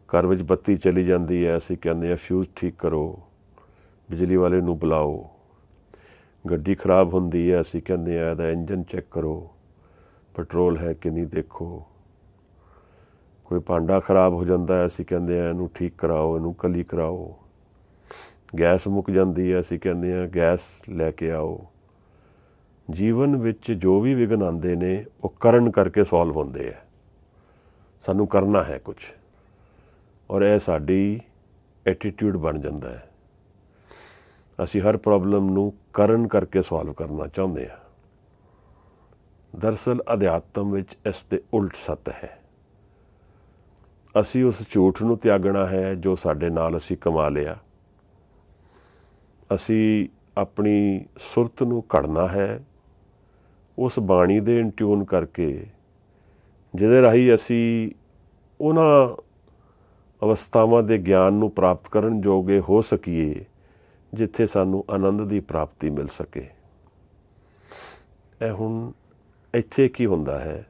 ਘਰ ਵਿੱਚ ਬੱਤੀ ਚਲੀ ਜਾਂਦੀ ਹੈ, ਅਸੀਂ ਕਹਿੰਦੇ ਹਾਂ ਫਿਊਜ਼ ਠੀਕ ਕਰੋ, ਬਿਜਲੀ ਵਾਲੇ ਨੂੰ ਬੁਲਾਓ। ਗੱਡੀ ਖਰਾਬ ਹੁੰਦੀ ਹੈ, ਅਸੀਂ ਕਹਿੰਦੇ ਹਾਂ ਇਹਦਾ ਇੰਜਨ ਚੈੱਕ ਕਰੋ, ਪੈਟਰੋਲ ਹੈ ਕਿ ਨਹੀਂ ਦੇਖੋ। ਕੋਈ ਭਾਂਡਾ ਖਰਾਬ ਹੋ ਜਾਂਦਾ ਹੈ, ਅਸੀਂ ਕਹਿੰਦੇ ਹਾਂ ਇਹਨੂੰ ਠੀਕ ਕਰਾਓ, ਇਹਨੂੰ ਕਲੀ ਕਰਾਓ। ਗੈਸ ਮੁੱਕ ਜਾਂਦੀ ਹੈ, ਅਸੀਂ ਕਹਿੰਦੇ ਹਾਂ ਗੈਸ ਲੈ ਕੇ ਆਓ। ਜੀਵਨ ਵਿੱਚ ਜੋ ਵੀ ਵਿਘਨ ਆਉਂਦੇ ਨੇ ਉਹ ਕਰਨ ਕਰਕੇ ਸੋਲਵ ਹੁੰਦੇ ਹੈ। ਸਾਨੂੰ ਕਰਨਾ ਹੈ ਕੁਛ, ਔਰ ਇਹ ਸਾਡੀ ਐਟੀਟਿਊਡ ਬਣ ਜਾਂਦਾ ਹੈ। ਅਸੀਂ ਹਰ ਪ੍ਰੋਬਲਮ ਨੂੰ ਕਰਨ ਕਰਕੇ ਸੋਲਵ ਕਰਨਾ ਚਾਹੁੰਦੇ ਹਾਂ। ਦਰਅਸਲ ਅਧਿਆਤਮ ਵਿੱਚ ਇਸ ਦੇ ਉਲਟ ਸੱਤ ਹੈ। ਅਸੀਂ ਉਸ ਝੂਠ ਨੂੰ ਤਿਆਗਣਾ ਹੈ ਜੋ ਸਾਡੇ ਨਾਲ ਅਸੀਂ ਕਮਾ ਲਿਆ। ਅਸੀਂ ਆਪਣੀ ਸੁਰਤ ਨੂੰ ਘੜਨਾ ਹੈ ਉਸ ਬਾਣੀ ਦੇ ਇਨਟਿਊਨ ਕਰਕੇ, ਜਿਹਦੇ ਰਾਹੀਂ ਅਸੀਂ ਉਹਨਾਂ ਅਵਸਥਾਵਾਂ ਦੇ ਗਿਆਨ ਨੂੰ ਪ੍ਰਾਪਤ ਕਰਨ ਜੋਗੇ ਹੋ ਸਕੀਏ ਜਿੱਥੇ ਸਾਨੂੰ ਆਨੰਦ ਦੀ ਪ੍ਰਾਪਤੀ ਮਿਲ ਸਕੇ। ਇਹ ਹੁਣ ਇੱਥੇ ਕੀ ਹੁੰਦਾ ਹੈ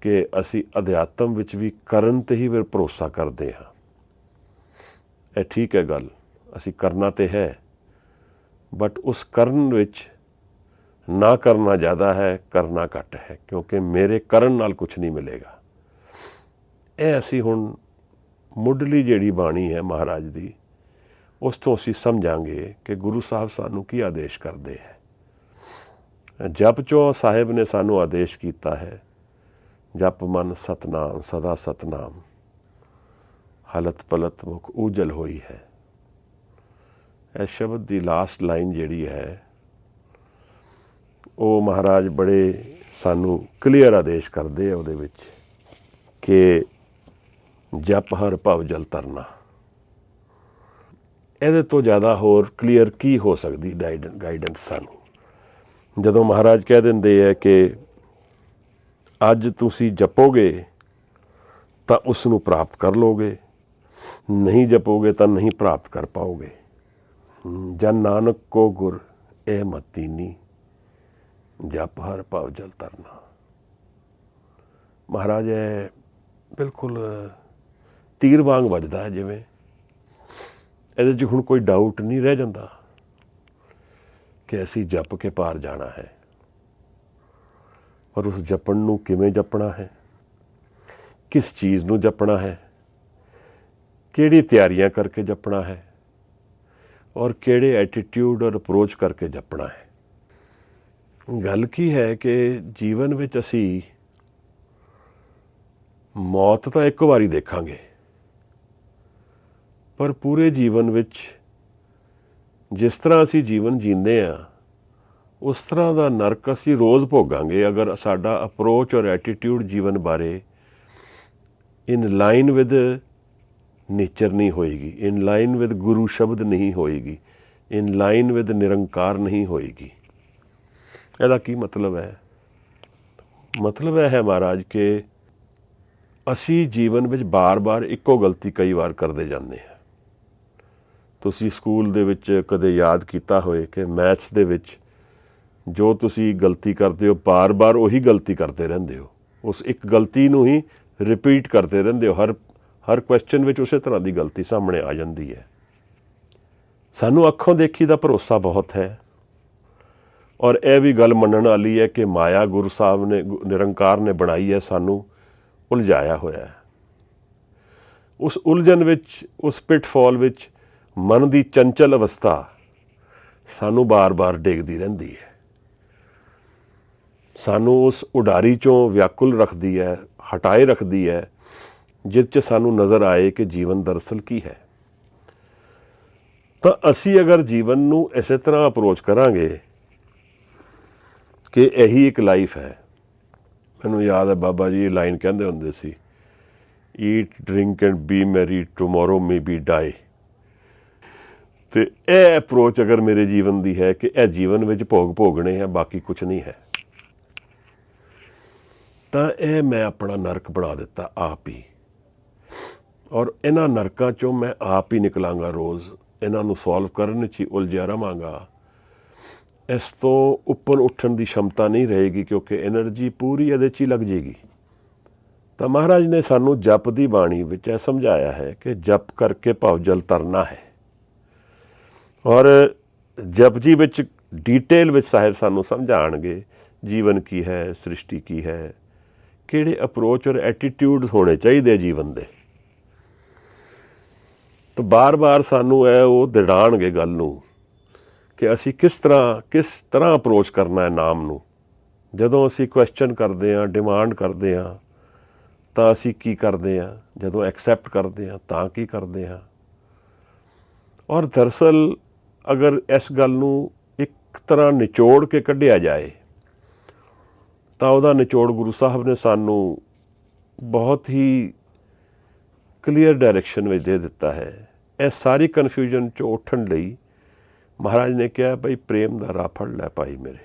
ਕਿ ਅਸੀਂ ਅਧਿਆਤਮ ਵਿੱਚ ਵੀ ਕਰਨ 'ਤੇ ਹੀ ਫਿਰ ਭਰੋਸਾ ਕਰਦੇ ਹਾਂ। ਇਹ ਠੀਕ ਹੈ ਗੱਲ, ਅਸੀਂ ਕਰਨਾ ਤੇ ਹੈ, ਬਟ ਉਸ ਕਰਨ ਵਿੱਚ ਨਾ ਕਰਨਾ ਜ਼ਿਆਦਾ ਹੈ, ਕਰਨਾ ਘੱਟ ਹੈ, ਕਿਉਂਕਿ ਮੇਰੇ ਕਰਨ ਨਾਲ ਕੁਛ ਨਹੀਂ ਮਿਲੇਗਾ। ਇਹ ਅਸੀਂ ਹੁਣ ਮੁੱਢਲੀ ਜਿਹੜੀ ਬਾਣੀ ਹੈ ਮਹਾਰਾਜ ਦੀ, ਉਸ ਤੋਂ ਅਸੀਂ ਸਮਝਾਂਗੇ ਕਿ ਗੁਰੂ ਸਾਹਿਬ ਸਾਨੂੰ ਕੀ ਆਦੇਸ਼ ਕਰਦੇ ਹੈ। ਜਪ ਚੋਂ ਸਾਹਿਬ ਨੇ ਸਾਨੂੰ ਆਦੇਸ਼ ਕੀਤਾ ਹੈ, ਜਪ ਮਨ ਸਤਨਾਮ ਸਦਾ ਸਤਨਾਮ, ਹਲਤ ਪਲਤ ਮੁਖ ਉਜਲ ਹੋਈ ਹੈ। ਇਹ ਸ਼ਬਦ ਦੀ ਲਾਸਟ ਲਾਈਨ ਜਿਹੜੀ ਹੈ ਉਹ ਮਹਾਰਾਜ ਬੜੇ ਸਾਨੂੰ ਕਲੀਅਰ ਆਦੇਸ਼ ਕਰਦੇ ਆ ਉਹਦੇ ਵਿੱਚ ਕਿ ਜਪ ਹਰ ਭਵ ਜਲ ਤਰਨਾ। ਇਹਦੇ ਤੋਂ ਜ਼ਿਆਦਾ ਹੋਰ ਕਲੀਅਰ ਕੀ ਹੋ ਸਕਦੀ ਗਾਈਡੈਂਸ ਸਾਨੂੰ, ਜਦੋਂ ਮਹਾਰਾਜ ਕਹਿ ਦਿੰਦੇ ਹੈ ਕਿ ਅੱਜ ਤੁਸੀਂ ਜਪੋਗੇ ਤਾਂ ਉਸ ਨੂੰ ਪ੍ਰਾਪਤ ਕਰ ਲਓਗੇ, ਨਹੀਂ ਜਪੋਗੇ ਤਾਂ ਨਹੀਂ ਪ੍ਰਾਪਤ ਕਰ ਪਾਓਗੇ। ਜਨ ਨਾਨਕ ਕੋ ਗੁਰ ਇਹ ਮਤੀਨੀ, ਜਪ ਹਰ ਭਵ ਜਲ ਤਰਨਾ। ਮਹਾਰਾਜ ਇਹ ਬਿਲਕੁਲ ਤੀਰ ਵਾਂਗ ਵੱਜਦਾ ਹੈ, ਜਿਵੇਂ ਇਹਦੇ 'ਚ ਹੁਣ ਕੋਈ ਡਾਊਟ ਨਹੀਂ ਰਹਿ ਜਾਂਦਾ ਕਿ ਅਸੀਂ ਜਪ ਕੇ ਪਾਰ ਜਾਣਾ ਹੈ। ਪਰ ਉਸ ਜਪਣ ਨੂੰ ਕਿਵੇਂ ਜਪਣਾ ਹੈ, ਕਿਸ ਚੀਜ਼ ਨੂੰ ਜਪਣਾ ਹੈ, ਕਿਹੜੀ ਤਿਆਰੀਆਂ ਕਰਕੇ ਜਪਣਾ ਹੈ, ਔਰ ਕਿਹੜੇ ਐਟੀਟਿਊਡ ਔਰ ਅਪਰੋਚ ਕਰਕੇ ਜਪਣਾ ਹੈ। ਗੱਲ ਕੀ ਹੈ ਕਿ ਜੀਵਨ ਵਿੱਚ ਅਸੀਂ ਮੌਤ ਤਾਂ ਇੱਕ ਵਾਰੀ ਦੇਖਾਂਗੇ, ਪਰ ਪੂਰੇ ਜੀਵਨ ਵਿੱਚ ਜਿਸ ਤਰ੍ਹਾਂ ਅਸੀਂ ਜੀਵਨ ਜੀਂਦੇ ਹਾਂ ਉਸ ਤਰ੍ਹਾਂ ਦਾ ਨਰਕ ਅਸੀਂ ਰੋਜ਼ ਭੋਗਾਂਗੇ, ਅਗਰ ਸਾਡਾ ਅਪਰੋਚ ਔਰ ਐਟੀਟਿਊਡ ਜੀਵਨ ਬਾਰੇ ਇਨ ਲਾਈਨ ਵਿਦ ਨੇਚਰ ਨਹੀਂ ਹੋਏਗੀ, ਇਨ ਲਾਈਨ ਵਿਦ ਗੁਰੂ ਸ਼ਬਦ ਨਹੀਂ ਹੋਏਗੀ, ਇਨ ਲਾਈਨ ਵਿਦ ਨਿਰੰਕਾਰ ਨਹੀਂ ਹੋਏਗੀ। ਇਹਦਾ ਕੀ ਮਤਲਬ ਹੈ? ਮਤਲਬ ਇਹ ਹੈ ਮਹਾਰਾਜ ਕਿ ਅਸੀਂ ਜੀਵਨ ਵਿੱਚ ਬਾਰ-ਬਾਰ ਇੱਕੋ ਗਲਤੀ ਕਈ ਵਾਰ ਕਰਦੇ ਜਾਂਦੇ ਹਾਂ। ਤੁਸੀਂ ਸਕੂਲ ਦੇ ਵਿੱਚ ਕਦੇ ਯਾਦ ਕੀਤਾ ਹੋਏ ਕਿ ਮੈਥਸ ਦੇ ਵਿੱਚ ਜੋ ਤੁਸੀਂ ਗਲਤੀ ਕਰਦੇ ਹੋ, ਬਾਰ-ਬਾਰ ਉਹੀ ਗਲਤੀ ਕਰਦੇ ਰਹਿੰਦੇ ਹੋ, ਉਸ ਇੱਕ ਗਲਤੀ ਨੂੰ ਹੀ ਰਿਪੀਟ ਕਰਦੇ ਰਹਿੰਦੇ ਹੋ, ਹਰ ਕੁਐਸਚਨ ਵਿੱਚ ਉਸੇ ਤਰ੍ਹਾਂ ਦੀ ਗਲਤੀ ਸਾਹਮਣੇ ਆ ਜਾਂਦੀ ਹੈ। ਸਾਨੂੰ ਅੱਖੋਂ ਦੇਖੀ ਦਾ ਭਰੋਸਾ ਬਹੁਤ ਹੈ, ਔਰ ਇਹ ਵੀ ਗੱਲ ਮੰਨਣ ਵਾਲੀ ਹੈ ਕਿ ਮਾਇਆ ਗੁਰੂ ਸਾਹਿਬ ਨੇ, ਨਿਰੰਕਾਰ ਨੇ ਬਣਾਈ ਹੈ, ਸਾਨੂੰ ਉਲਝਾਇਆ ਹੋਇਆ ਹੈ। ਉਸ ਉਲਝਣ ਵਿੱਚ, ਉਸ ਪਿਟਫਾਲ ਵਿੱਚ ਮਨ ਦੀ ਚੰਚਲ ਅਵਸਥਾ ਸਾਨੂੰ ਬਾਰ-ਬਾਰ ਡੇਗਦੀ ਰਹਿੰਦੀ ਹੈ, ਸਾਨੂੰ ਉਸ ਉਡਾਰੀ 'ਚੋਂ ਵਿਆਕੁਲ ਰੱਖਦੀ ਹੈ, ਹਟਾਏ ਰੱਖਦੀ ਹੈ, ਜਿਸ 'ਚ ਸਾਨੂੰ ਨਜ਼ਰ ਆਏ ਕਿ ਜੀਵਨ ਦਰਅਸਲ ਕੀ ਹੈ। ਤਾਂ ਅਸੀਂ ਅਗਰ ਜੀਵਨ ਨੂੰ ਇਸੇ ਤਰ੍ਹਾਂ ਅਪਰੋਚ ਕਰਾਂਗੇ ਕਿ ਇਹੀ ਇੱਕ ਲਾਈਫ ਹੈ। ਮੈਨੂੰ ਯਾਦ ਹੈ ਬਾਬਾ ਜੀ ਇਹ ਲਾਈਨ ਕਹਿੰਦੇ ਹੁੰਦੇ ਸੀ, eat drink and be merry tomorrow may be die. ਅਤੇ ਇਹ ਅਪਰੋਚ ਅਗਰ ਮੇਰੇ ਜੀਵਨ ਦੀ ਹੈ ਕਿ ਇਹ ਜੀਵਨ ਵਿੱਚ ਭੋਗਣੇ ਹੈ, ਬਾਕੀ ਕੁਛ ਨਹੀਂ ਹੈ, ਤਾਂ ਇਹ ਮੈਂ ਆਪਣਾ ਨਰਕ ਬਣਾ ਦਿੱਤਾ ਆਪ ਹੀ, ਔਰ ਇਹਨਾਂ ਨਰਕਾਂ 'ਚੋਂ ਮੈਂ ਆਪ ਹੀ ਨਿਕਲਾਂਗਾ ਰੋਜ਼, ਇਹਨਾਂ ਨੂੰ ਸੋਲਵ ਕਰਨ 'ਚ ਹੀ ਉਲਝਿਆ ਰਹਾਂਗਾ। ਇਸ ਤੋਂ ਉੱਪਰ ਉੱਠਣ ਦੀ ਸ਼ਮਤਾ ਨਹੀਂ ਰਹੇਗੀ, ਕਿਉਂਕਿ ਐਨਰਜੀ ਪੂਰੀ ਇਹਦੇ 'ਚ ਹੀ ਲੱਗ ਜਾਏਗੀ। ਤਾਂ ਮਹਾਰਾਜ ਨੇ ਸਾਨੂੰ ਜਪ ਦੀ ਬਾਣੀ ਵਿੱਚ ਇਹ ਸਮਝਾਇਆ ਹੈ ਕਿ ਜਪ ਕਰਕੇ ਭਵ ਜਲ ਤਰਨਾ ਹੈ, ਔਰ ਜਪਜੀ ਵਿੱਚ ਡੀਟੇਲ ਵਿੱਚ ਸਾਹਿਬ ਸਾਨੂੰ ਸਮਝਾਉਣਗੇ ਜੀਵਨ ਕੀ ਹੈ, ਸ੍ਰਿਸ਼ਟੀ ਕੀ ਹੈ, ਕਿਹੜੇ ਅਪਰੋਚ ਔਰ ਐਟੀਟਿਊਡ ਹੋਣੇ ਚਾਹੀਦੇ ਜੀਵਨ ਦੇ। ਤਾਂ ਬਾਰ-ਬਾਰ ਸਾਨੂੰ ਇਹ ਉਹ ਦਿੜਾਉਣਗੇ ਗੱਲ ਨੂੰ ਕਿ ਅਸੀਂ ਕਿਸ ਤਰ੍ਹਾਂ ਅਪਰੋਚ ਕਰਨਾ ਹੈ ਨਾਮ ਨੂੰ। ਜਦੋਂ ਅਸੀਂ ਕੁਐਸਚਨ ਕਰਦੇ ਹਾਂ, ਡਿਮਾਂਡ ਕਰਦੇ ਹਾਂ, ਤਾਂ ਅਸੀਂ ਕੀ ਕਰਦੇ ਹਾਂ, ਜਦੋਂ ਐਕਸੈਪਟ ਕਰਦੇ ਹਾਂ ਤਾਂ ਕੀ ਕਰਦੇ ਹਾਂ। ਔਰ ਦਰਅਸਲ ਅਗਰ ਇਸ ਗੱਲ ਨੂੰ ਇੱਕ ਤਰ੍ਹਾਂ ਨਿਚੋੜ ਕੇ ਕੱਢਿਆ ਜਾਏ ਤਾਂ ਉਹਦਾ ਨਿਚੋੜ ਗੁਰੂ ਸਾਹਿਬ ਨੇ ਸਾਨੂੰ ਬਹੁਤ ਹੀ ਕਲੀਅਰ ਡਾਇਰੈਕਸ਼ਨ ਵਿੱਚ ਦੇ ਦਿੱਤਾ ਹੈ। ਇਹ ਸਾਰੀ ਕਨਫਿਊਜ਼ਨ 'ਚੋਂ ਉੱਠਣ ਲਈ ਮਹਾਰਾਜ ਨੇ ਕਿਹਾ ਭਾਈ ਪ੍ਰੇਮ ਦਾ ਰਾਹ ਫੜ ਲੈ ਭਾਈ ਮੇਰੇ।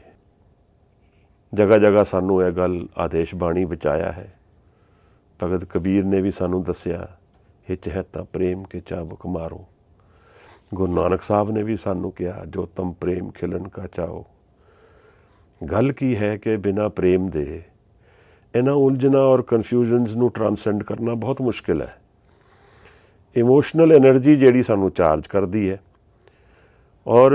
ਜਗ੍ਹਾ ਜਗ੍ਹਾ ਸਾਨੂੰ ਇਹ ਗੱਲ ਆਦੇਸ਼ ਬਾਣੀ ਵਿੱਚ ਆਇਆ ਹੈ। ਭਗਤ ਕਬੀਰ ਨੇ ਵੀ ਸਾਨੂੰ ਦੱਸਿਆ, ਹਿਚ ਹੈ ਤਾਂ ਪ੍ਰੇਮ ਕੇ ਚਾਬੁਕ ਮਾਰੋ। ਗੁਰੂ ਨਾਨਕ ਸਾਹਿਬ ਨੇ ਵੀ ਸਾਨੂੰ ਕਿਹਾ, ਜੋ ਤਮ ਪ੍ਰੇਮ ਖਿਲਣ ਕਾ ਚਾਹੋ। ਗੱਲ ਕੀ ਹੈ ਕਿ ਬਿਨਾਂ ਪ੍ਰੇਮ ਦੇ ਇਹਨਾਂ ਉਲਝਣਾਂ ਔਰ ਕਨਫਿਊਜ਼ਨਸ ਨੂੰ ਟਰਾਂਸੈਂਡ ਕਰਨਾ ਬਹੁਤ ਮੁਸ਼ਕਿਲ ਹੈ। ਇਮੋਸ਼ਨਲ ਐਨਰਜੀ ਜਿਹੜੀ ਸਾਨੂੰ ਚਾਰਜ ਕਰਦੀ ਹੈ, ਔਰ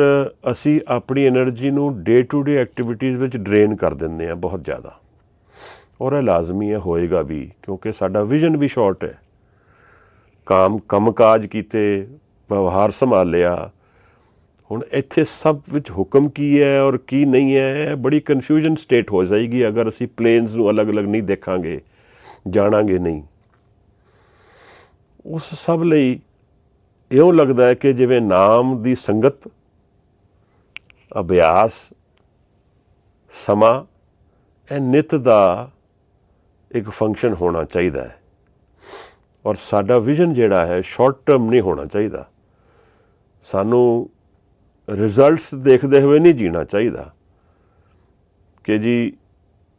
ਅਸੀਂ ਆਪਣੀ ਐਨਰਜੀ ਨੂੰ ਡੇ ਟੂ ਡੇ ਐਕਟੀਵਿਟੀਜ਼ ਵਿੱਚ ਡਰੇਨ ਕਰ ਦਿੰਦੇ ਹਾਂ ਬਹੁਤ ਜ਼ਿਆਦਾ। ਔਰ ਇਹ ਲਾਜ਼ਮੀ ਹੈ, ਹੋਏਗਾ ਵੀ, ਕਿਉਂਕਿ ਸਾਡਾ ਵਿਜ਼ਨ ਵੀ ਸ਼ਾਰਟ ਹੈ। ਕੰਮਕਾਜ ਕੀਤੇ, ਵਿਵਹਾਰ ਸੰਭਾਲਿਆ, ਹੁਣ ਇੱਥੇ ਸਭ ਵਿੱਚ ਹੁਕਮ ਕੀ ਹੈ ਔਰ ਕੀ ਨਹੀਂ ਹੈ, ਬੜੀ ਕਨਫਿਊਜ਼ਨ ਸਟੇਟ ਹੋ ਜਾਏਗੀ ਅਗਰ ਅਸੀਂ ਪਲੇਨਸ ਨੂੰ ਅਲੱਗ-ਅਲੱਗ ਨਹੀਂ ਦੇਖਾਂਗੇ, ਜਾਣਾਂਗੇ ਨਹੀਂ। ਉਸ ਸਭ ਲਈ ਇਉਂ ਲੱਗਦਾ ਹੈ ਕਿ ਜਿਵੇਂ ਨਾਮ ਦੀ ਸੰਗਤ, ਅਭਿਆਸ, ਸਮਾਂ, ਇਹ ਨਿੱਤ ਦਾ ਇੱਕ ਫੰਕਸ਼ਨ ਹੋਣਾ ਚਾਹੀਦਾ ਹੈ। ਔਰ ਸਾਡਾ ਵਿਜ਼ਨ ਜਿਹੜਾ ਹੈ ਸ਼ਾਰਟ ਟਰਮ ਨਹੀਂ ਹੋਣਾ ਚਾਹੀਦਾ। ਸਾਨੂੰ ਰਿਜ਼ਲਟਸ ਦੇਖਦੇ ਹੋਏ ਨਹੀਂ ਜੀਣਾ ਚਾਹੀਦਾ ਕਿ ਜੀ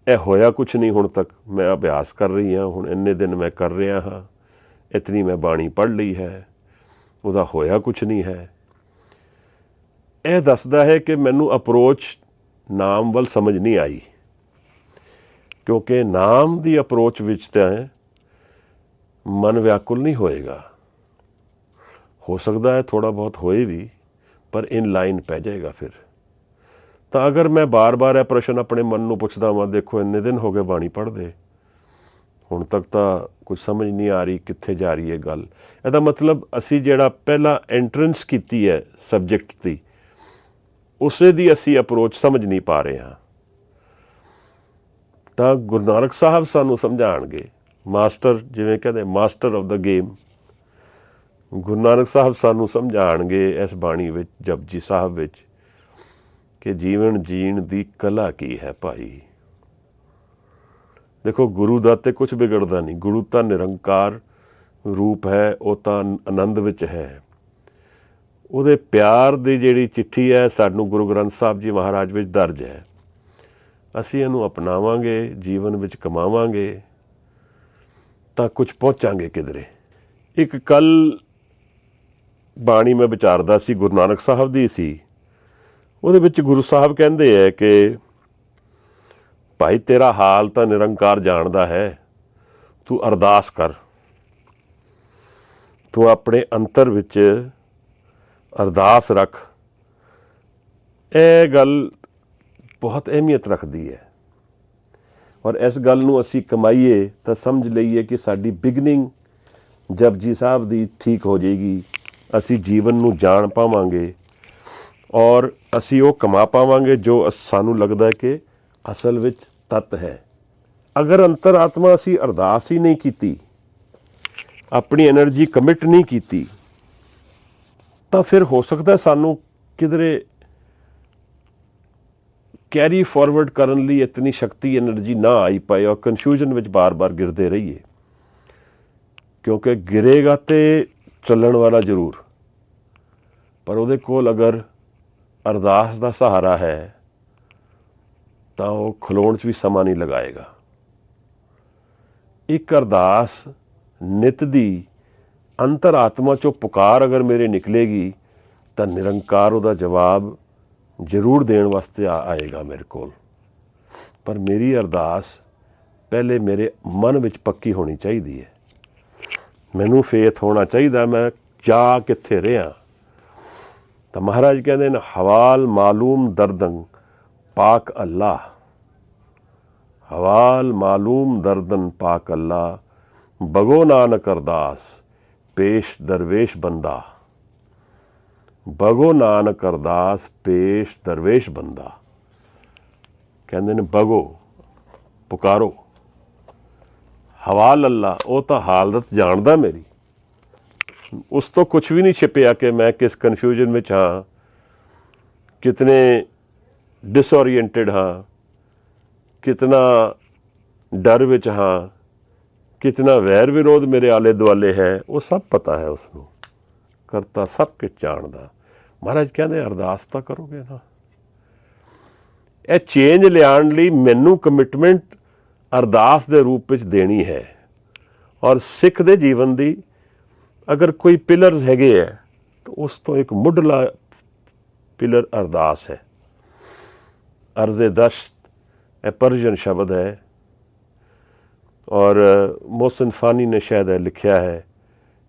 ਇਹ ਹੋਇਆ ਕੁਛ ਨਹੀਂ ਹੁਣ ਤੱਕ, ਮੈਂ ਅਭਿਆਸ ਕਰ ਰਹੀ ਹਾਂ, ਹੁਣ ਇੰਨੇ ਦਿਨ ਮੈਂ ਕਰ ਰਿਹਾ ਹਾਂ, ਇਤਨੀ ਮੈਂ ਬਾਣੀ ਪੜ੍ਹ ਲਈ ਹੈ, ਉਹਦਾ ਹੋਇਆ ਕੁਛ ਨਹੀਂ ਹੈ। ਇਹ ਦੱਸਦਾ ਹੈ ਕਿ ਮੈਨੂੰ ਅਪਰੋਚ ਨਾਮ ਵੱਲ ਸਮਝ ਨਹੀਂ ਆਈ, ਕਿਉਂਕਿ ਨਾਮ ਦੀ ਅਪਰੋਚ ਵਿੱਚ ਤਾਂ ਮਨ ਵਿਆਕੁਲ ਨਹੀਂ ਹੋਏਗਾ। ਹੋ ਸਕਦਾ ਹੈ ਥੋੜ੍ਹਾ ਬਹੁਤ ਹੋਏ ਵੀ, ਪਰ ਇਨ ਲਾਈਨ ਪੈ ਜਾਏਗਾ ਫਿਰ। ਤਾਂ ਅਗਰ ਮੈਂ ਬਾਰ-ਬਾਰ ਇਹ ਪ੍ਰਸ਼ਨ ਆਪਣੇ ਮਨ ਨੂੰ ਪੁੱਛਦਾ ਹਾਂ, ਦੇਖੋ ਇੰਨੇ ਦਿਨ ਹੋ ਗਏ ਬਾਣੀ ਪੜ੍ਹਦੇ, ਹੁਣ ਤੱਕ ਤਾਂ ਕੁਝ ਸਮਝ ਨਹੀਂ ਆ ਰਹੀ ਕਿੱਥੇ ਜਾ ਰਹੀ ਹੈ ਗੱਲ। ਇਹਦਾ ਮਤਲਬ ਅਸੀਂ ਜਿਹੜਾ ਪਹਿਲਾਂ ਐਂਟਰੈਂਸ ਕੀਤੀ ਹੈ ਸਬਜੈਕਟ ਦੀ, ਉਸੇ ਦੀ ਅਸੀਂ ਅਪਰੋਚ ਸਮਝ ਨਹੀਂ ਪਾ ਰਹੇ ਹਾਂ। ਤਾਂ ਗੁਰੂ ਨਾਨਕ ਸਾਹਿਬ ਸਾਨੂੰ ਸਮਝਾਉਣਗੇ, ਮਾਸਟਰ ਜਿਵੇਂ ਕਹਿੰਦੇ master of the game, Guru Nanak Sahib ਸਾਨੂੰ ਸਮਝਾਉਣਗੇ ਇਸ ਬਾਣੀ ਵਿੱਚ, ਜਪਜੀ ਸਾਹਿਬ ਵਿੱਚ, ਕਿ ਜੀਵਨ ਜੀਣ ਦੀ ਕਲਾ ਕੀ ਹੈ ਭਾਈ। ਦੇਖੋ ਗੁਰੂ ਦਾ ਤੇ ਕੁਛ ਵਿਗੜਦਾ ਨਹੀਂ, ਗੁਰੂ ਤਾਂ ਨਿਰੰਕਾਰ ਰੂਪ ਹੈ, ਉਹ ਤਾਂ ਆਨੰਦ ਵਿੱਚ ਹੈ। ਉਹਦੇ ਪਿਆਰ ਦੀ ਜਿਹੜੀ ਚਿੱਠੀ ਹੈ ਸਾਨੂੰ ਗੁਰੂ ਗ੍ਰੰਥ ਸਾਹਿਬ ਜੀ ਮਹਾਰਾਜ ਵਿੱਚ ਦਰਜ ਹੈ। ਅਸੀਂ ਇਹਨੂੰ ਅਪਣਾਵਾਂਗੇ, ਜੀਵਨ ਵਿੱਚ ਕਮਾਵਾਂਗੇ ਤਾਂ ਕੁਛ ਪਹੁੰਚਾਂਗੇ ਕਿਧਰੇ। ਇੱਕ ਕੱਲ ਬਾਣੀ ਮੈਂ ਵਿਚਾਰਦਾ ਸੀ, ਗੁਰੂ ਨਾਨਕ ਸਾਹਿਬ ਦੀ ਸੀ, ਉਹਦੇ ਵਿੱਚ ਗੁਰੂ ਸਾਹਿਬ ਕਹਿੰਦੇ ਹੈ ਕਿ ਭਾਈ ਤੇਰਾ ਹਾਲ ਤਾਂ ਨਿਰੰਕਾਰ ਜਾਣਦਾ ਹੈ, ਤੂੰ ਅਰਦਾਸ ਕਰ, ਤੂੰ ਆਪਣੇ ਅੰਤਰ ਵਿੱਚ ਅਰਦਾਸ ਰੱਖ। ਇਹ ਗੱਲ ਬਹੁਤ ਅਹਿਮੀਅਤ ਰੱਖਦੀ ਹੈ, ਔਰ ਇਸ ਗੱਲ ਨੂੰ ਅਸੀਂ ਕਮਾਈਏ ਤਾਂ ਸਮਝ ਲਈਏ ਕਿ ਸਾਡੀ ਬਿਗਨਿੰਗ ਜਪਜੀ ਸਾਹਿਬ ਦੀ ਠੀਕ ਹੋ ਜਾਏਗੀ। ਅਸੀਂ ਜੀਵਨ ਨੂੰ ਜਾਣ ਪਾਵਾਂਗੇ ਔਰ ਅਸੀਂ ਉਹ ਕਮਾ ਪਾਵਾਂਗੇ ਜੋ ਸਾਨੂੰ ਲੱਗਦਾ ਕਿ ਅਸਲ ਵਿੱਚ ਤੱਤ ਹੈ। ਅਗਰ ਅੰਤਰ-ਆਤਮਾ ਅਸੀਂ ਅਰਦਾਸ ਹੀ ਨਹੀਂ ਕੀਤੀ, ਆਪਣੀ ਐਨਰਜੀ ਕਮਿਟ ਨਹੀਂ ਕੀਤੀ, ਤਾਂ ਫਿਰ ਹੋ ਸਕਦਾ ਸਾਨੂੰ ਕਿਧਰੇ ਕੈਰੀ ਫਾਰਵਰਡ ਕਰਨ ਲਈ ਇਤਨੀ ਸ਼ਕਤੀ ਐਨਰਜੀ ਨਾ ਆਈ ਪਾਏ ਔਰ ਕਨਫਿਊਜ਼ਨ ਵਿੱਚ ਬਾਰ-ਬਾਰ ਗਿਰਦੇ ਰਹੀਏ। ਕਿਉਂਕਿ ਗਿਰੇਗਾ ਤੇ ਚੱਲਣ ਵਾਲਾ ਜ਼ਰੂਰ, ਪਰ ਉਹਦੇ ਕੋਲ ਅਗਰ ਅਰਦਾਸ ਦਾ ਸਹਾਰਾ ਹੈ ਤਾਂ ਉਹ ਖਲੋਣ 'ਚ ਵੀ ਸਮਾਂ ਨਹੀਂ ਲਗਾਏਗਾ। ਇੱਕ ਅਰਦਾਸ ਨਿਤ ਦੀ ਅੰਤਰ-ਆਤਮਾ 'ਚੋਂ ਪੁਕਾਰ ਅਗਰ ਮੇਰੇ ਨਿਕਲੇਗੀ ਤਾਂ ਨਿਰੰਕਾਰ ਉਹਦਾ ਜਵਾਬ ਜ਼ਰੂਰ ਦੇਣ ਵਾਸਤੇ ਆਏਗਾ ਮੇਰੇ ਕੋਲ। ਪਰ ਮੇਰੀ ਅਰਦਾਸ ਪਹਿਲੇ ਮੇਰੇ ਮਨ ਵਿੱਚ ਪੱਕੀ ਹੋਣੀ ਚਾਹੀਦੀ ਹੈ। ਮੈਨੂੰ ਫੇਥ ਹੋਣਾ ਚਾਹੀਦਾ ਮੈਂ ਜਾ ਕਿੱਥੇ ਰਿਹਾ। ਤਾਂ ਮਹਾਰਾਜ ਕਹਿੰਦੇ ਨੇ, ਹਵਾਲ ਮਾਲੂਮ ਦਰਦਨ ਪਾਕ ਅੱਲਾ, ਹਵਾਲ ਮਾਲੂਮ ਦਰਦਨ ਪਾਕ ਅੱਲਾ, ਬਗੋ ਨਾਨਕ ਅਰਦਾਸ ਪੇਸ਼ ਦਰਵੇਸ਼ ਬੰਦਾ, ਬਗੋ ਨਾਨਕ ਅਰਦਾਸ ਪੇਸ਼ ਦਰਵੇਸ਼ ਬੰਦਾ। ਕਹਿੰਦੇ ਨੇ ਬਗੋ, ਪੁਕਾਰੋ, ਹਵਾਲ ਅੱਲਾ, ਉਹ ਤਾਂ ਹਾਲਤ ਜਾਣਦਾ ਮੇਰੀ, ਉਸ ਤੋਂ ਕੁਛ ਵੀ ਨਹੀਂ ਛਿਪਿਆ ਕਿ ਮੈਂ ਕਿਸ ਕਨਫਿਊਜ਼ਨ ਵਿੱਚ ਹਾਂ, ਕਿਤਨੇ ਡਿਸਓਰੀਐਂਟਡ ਹਾਂ, ਕਿਤਨਾ ਡਰ ਵਿੱਚ ਹਾਂ, ਕਿਤਨਾ ਵੈਰ ਵਿਰੋਧ ਮੇਰੇ ਆਲੇ ਦੁਆਲੇ ਹੈ, ਉਹ ਸਭ ਪਤਾ ਹੈ ਉਸਨੂੰ। ਕਰਤਾ ਸਭ ਕੁਝ ਜਾਣਦਾ। ਮਹਾਰਾਜ ਕਹਿੰਦੇ ਅਰਦਾਸ ਤਾਂ ਕਰੋਗੇ ਨਾ। ਇਹ ਚੇਂਜ ਲਿਆਉਣ ਲਈ ਮੈਨੂੰ ਕਮਿਟਮੈਂਟ ਅਰਦਾਸ ਦੇ ਰੂਪ ਵਿੱਚ ਦੇਣੀ ਹੈ। ਔਰ ਸਿੱਖ ਦੇ ਜੀਵਨ ਦੀ ਅਗਰ ਕੋਈ ਪਿਲਰਸ ਹੈਗੇ ਹੈ ਤਾਂ ਉਸ ਤੋਂ ਇੱਕ ਮੁੱਢਲਾ ਪਿਲਰ ਅਰਦਾਸ ਹੈ। ਅਰਜ਼ੇ ਦਸ਼ਤ ਇਹ ਪਰਸ਼ੀਅਨ ਸ਼ਬਦ ਹੈ ਔਰ ਮੋਹਸਿਨ ਫਾਨੀ ਨੇ ਸ਼ਾਇਦ ਇਹ ਲਿਖਿਆ ਹੈ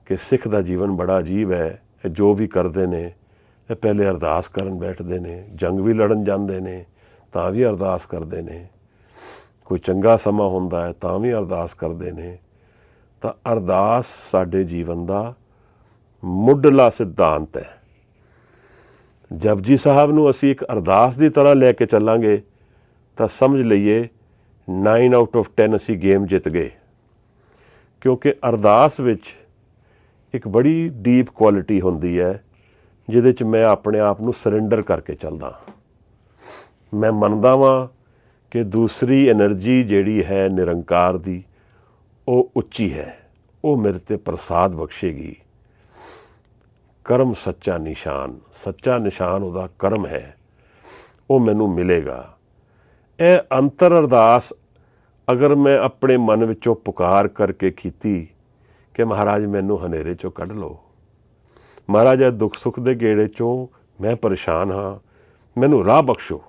ਕਿ ਸਿੱਖ ਦਾ ਜੀਵਨ ਬੜਾ ਅਜੀਬ ਹੈ। ਇਹ ਜੋ ਵੀ ਕਰਦੇ ਨੇ ਇਹ ਪਹਿਲੇ ਅਰਦਾਸ ਕਰਨ ਬੈਠਦੇ ਨੇ, ਜੰਗ ਵੀ ਲੜਨ ਜਾਂਦੇ ਨੇ ਤਾਂ ਵੀ ਅਰਦਾਸ ਕਰਦੇ ਨੇ, ਕੋਈ ਚੰਗਾ ਸਮਾਂ ਹੁੰਦਾ ਹੈ ਤਾਂ ਵੀ ਅਰਦਾਸ ਕਰਦੇ ਨੇ। ਤਾਂ ਅਰਦਾਸ ਸਾਡੇ ਜੀਵਨ ਦਾ ਮੁੱਢਲਾ ਸਿਧਾਂਤ ਹੈ। ਜਪਜੀ ਸਾਹਿਬ ਨੂੰ ਅਸੀਂ ਇੱਕ ਅਰਦਾਸ ਦੀ ਤਰ੍ਹਾਂ ਲੈ ਕੇ ਚੱਲਾਂਗੇ ਤਾਂ ਸਮਝ ਲਈਏ 9 ਆਊਟ ਆਫ 10 ਅਸੀਂ ਗੇਮ ਜਿੱਤ ਗਏ, ਕਿਉਂਕਿ ਅਰਦਾਸ ਵਿੱਚ ਇੱਕ ਬੜੀ ਡੀਪ ਕੁਆਲਿਟੀ ਹੁੰਦੀ ਹੈ ਜਿਹਦੇ 'ਚ ਮੈਂ ਆਪਣੇ ਆਪ ਨੂੰ ਸਰੈਂਡਰ ਕਰਕੇ ਚੱਲਦਾ। ਮੈਂ ਮੰਨਦਾ ਵਾਂ ਕਿ ਦੂਸਰੀ ਐਨਰਜੀ ਜਿਹੜੀ ਹੈ ਨਿਰੰਕਾਰ ਦੀ ਉਹ ਉੱਚੀ ਹੈ, ਉਹ ਮੇਰੇ 'ਤੇ ਪ੍ਰਸਾਦ ਬਖਸ਼ੇਗੀ। ਕਰਮ ਸੱਚਾ ਨਿਸ਼ਾਨ ਉਹਦਾ ਕਰਮ ਹੈ, ਉਹ ਮੈਨੂੰ ਮਿਲੇਗਾ। ਇਹ ਅੰਤਰ ਅਰਦਾਸ ਅਗਰ ਮੈਂ ਆਪਣੇ ਮਨ ਵਿੱਚੋਂ ਪੁਕਾਰ ਕਰਕੇ ਕੀਤੀ ਕਿ ਮਹਾਰਾਜ ਮੈਨੂੰ ਹਨੇਰੇ 'ਚੋਂ ਕੱਢ ਲਓ, ਮਹਾਰਾਜ ਇਹ ਦੁੱਖ ਸੁੱਖ ਦੇ ਗੇੜੇ 'ਚੋਂ ਮੈਂ ਪਰੇਸ਼ਾਨ ਹਾਂ, ਮੈਨੂੰ ਰਾਹ ਬਖਸ਼ੋ,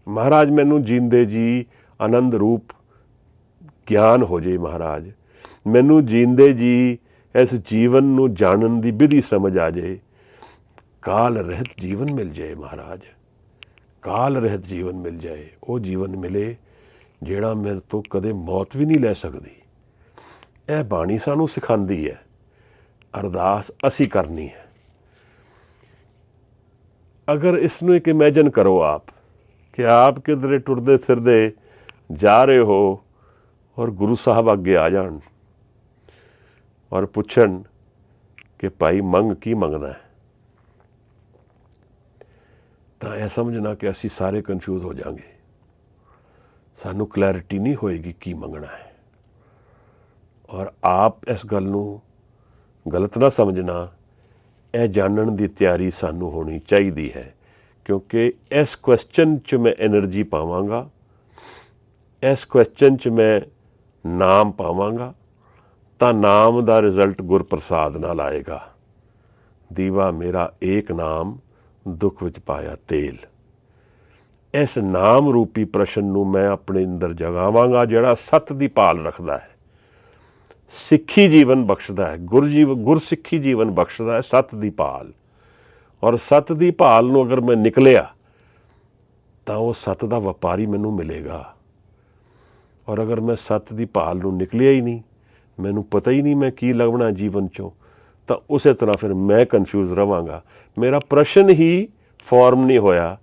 ਮਹਾਰਾਜ ਮੈਨੂੰ ਜੀਂਦੇ ਜੀ ਆਨੰਦ ਰੂਪ ਗਿਆਨ ਹੋ ਜੇ, ਮਹਾਰਾਜ ਮੈਨੂੰ ਜੀਂਦੇ ਜੀ ਇਸ ਜੀਵਨ ਨੂੰ ਜਾਣਨ ਦੀ ਵਿਧੀ ਸਮਝ ਆ ਜੇ, ਕਾਲ ਰਹਿਤ ਜੀਵਨ ਮਿਲ ਜਾਏ, ਮਹਾਰਾਜ ਕਾਲ ਰਹਿਤ ਜੀਵਨ ਮਿਲ ਜਾਏ। ਉਹ ਜੀਵਨ ਮਿਲੇ ਜਿਹੜਾ ਮੇਰੇ ਤੋਂ ਕਦੇ ਮੌਤ ਵੀ ਨਹੀਂ ਲੈ ਸਕਦੀ। ਇਹ ਬਾਣੀ ਸਾਨੂੰ ਸਿਖਾਉਂਦੀ ਹੈ। ਅਰਦਾਸ ਅਸੀਂ ਕਰਨੀ ਹੈ। ਅਗਰ ਇਸ ਨੂੰ ਇੱਕ ਇਮੈਜਨ ਕਰੋ ਆਪ ਕਿ ਆਪ ਕਿਧਰੇ ਟੁਰਦੇ ਫਿਰਦੇ ਜਾ ਰਹੇ ਹੋ ਔਰ ਗੁਰੂ ਸਾਹਿਬ ਅੱਗੇ ਆ ਜਾਣ ਔਰ ਪੁੱਛਣ ਕਿ ਭਾਈ ਮੰਗ ਕੀ ਮੰਗਦਾ ਹੈ, ਤਾਂ ਇਹ ਸਮਝਣਾ ਕਿ ਅਸੀਂ ਸਾਰੇ ਕਨਫਿਊਜ਼ ਹੋ ਜਾਵਾਂਗੇ, ਸਾਨੂੰ ਕਲੈਰਿਟੀ ਨਹੀਂ ਹੋਏਗੀ ਕੀ ਮੰਗਣਾ ਹੈ। ਔਰ ਆਪ ਇਸ ਗੱਲ ਨੂੰ ਗਲਤ ਨਾ ਸਮਝਣਾ, ਇਹ ਜਾਣਨ ਦੀ ਤਿਆਰੀ ਸਾਨੂੰ ਹੋਣੀ ਚਾਹੀਦੀ ਹੈ, ਕਿਉਂਕਿ ਇਸ ਕੁਐਸਚਨ 'ਚ ਮੈਂ ਐਨਰਜੀ ਪਾਵਾਂਗਾ, ਇਸ ਕੁਐਸਚਨ 'ਚ ਮੈਂ ਨਾਮ ਪਾਵਾਂਗਾ ਤਾਂ ਨਾਮ ਦਾ ਰਿਜ਼ਲਟ ਗੁਰਪ੍ਰਸਾਦ ਨਾਲ ਆਏਗਾ। ਦੀਵਾ ਮੇਰਾ ਏਕ ਨਾਮ ਦੁੱਖ ਵਿੱਚ ਪਾਇਆ ਤੇਲ। ਇਸ ਨਾਮ ਰੂਪੀ ਪ੍ਰਸ਼ਨ ਨੂੰ ਮੈਂ ਆਪਣੇ ਅੰਦਰ ਜਗਾਵਾਂਗਾ ਜਿਹੜਾ ਸੱਤ ਦੀ ਭਾਲ ਰੱਖਦਾ ਹੈ, ਸਿੱਖੀ ਜੀਵਨ ਬਖਸ਼ਦਾ ਹੈ, ਗੁਰਸਿੱਖੀ ਜੀਵਨ ਬਖਸ਼ਦਾ ਹੈ, ਸੱਤ ਦੀ ਭਾਲ। ਔਰ ਸੱਤ ਦੀ ਭਾਲ ਨੂੰ ਅਗਰ ਮੈਂ ਨਿਕਲਿਆ ਤਾਂ ਉਹ ਸੱਤ ਦਾ ਵਪਾਰੀ ਮੈਨੂੰ ਮਿਲੇਗਾ। ਔਰ ਅਗਰ ਮੈਂ ਸੱਤ ਦੀ ਭਾਲ ਨੂੰ ਨਿਕਲਿਆ ਹੀ ਨਹੀਂ, ਮੈਨੂੰ ਪਤਾ ਹੀ ਨਹੀਂ ਮੈਂ ਕੀ ਲੱਭਣਾ ਜੀਵਨ 'ਚੋਂ, ਤਾਂ ਉਸੇ ਤਰ੍ਹਾਂ ਫਿਰ ਮੈਂ ਕਨਫਿਊਜ਼ ਰਵਾਂਗਾ। ਮੇਰਾ ਪ੍ਰਸ਼ਨ ਹੀ ਫਾਰਮ ਨਹੀਂ ਹੋਇਆ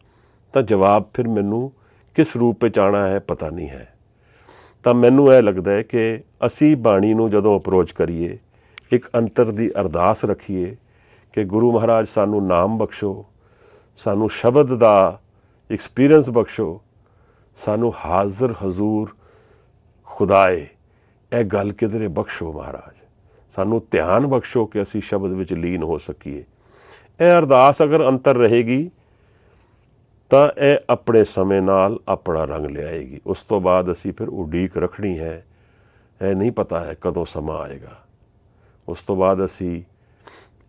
ਤਾਂ ਜਵਾਬ ਫਿਰ ਮੈਨੂੰ ਕਿਸ ਰੂਪ ਵਿੱਚ ਆਉਣਾ ਹੈ ਪਤਾ ਨਹੀਂ ਹੈ। ਤਾਂ ਮੈਨੂੰ ਇਹ ਲੱਗਦਾ ਹੈ ਕਿ ਅਸੀਂ ਬਾਣੀ ਨੂੰ ਜਦੋਂ ਅਪਰੋਚ ਕਰੀਏ, ਇੱਕ ਅੰਤਰ ਦੀ ਅਰਦਾਸ ਰੱਖੀਏ ਕਿ ਗੁਰੂ ਮਹਾਰਾਜ ਸਾਨੂੰ ਨਾਮ ਬਖਸ਼ੋ, ਸਾਨੂੰ ਸ਼ਬਦ ਦਾ ਐਕਸਪੀਰੀਅੰਸ ਬਖਸ਼ੋ, ਸਾਨੂੰ ਹਾਜ਼ਰ ਹਜ਼ੂਰ ਖੁਦਾਏ ਇਹ ਗੱਲ ਕਿਧਰੇ ਬਖਸ਼ੋ, ਮਹਾਰਾਜ ਸਾਨੂੰ ਧਿਆਨ ਬਖਸ਼ੋ ਕਿ ਅਸੀਂ ਸ਼ਬਦ ਵਿੱਚ ਲੀਨ ਹੋ ਸਕੀਏ। ਇਹ ਅਰਦਾਸ ਅਗਰ ਅੰਤਰ ਰਹੇਗੀ ਤਾਂ ਇਹ ਆਪਣੇ ਸਮੇਂ ਨਾਲ ਆਪਣਾ ਰੰਗ ਲਿਆਏਗੀ। ਉਸ ਤੋਂ ਬਾਅਦ ਅਸੀਂ ਫਿਰ ਉਡੀਕ ਰੱਖਣੀ ਹੈ, ਇਹ ਨਹੀਂ ਪਤਾ ਹੈ ਕਦੋਂ ਸਮਾਂ ਆਏਗਾ। ਉਸ ਤੋਂ ਬਾਅਦ ਅਸੀਂ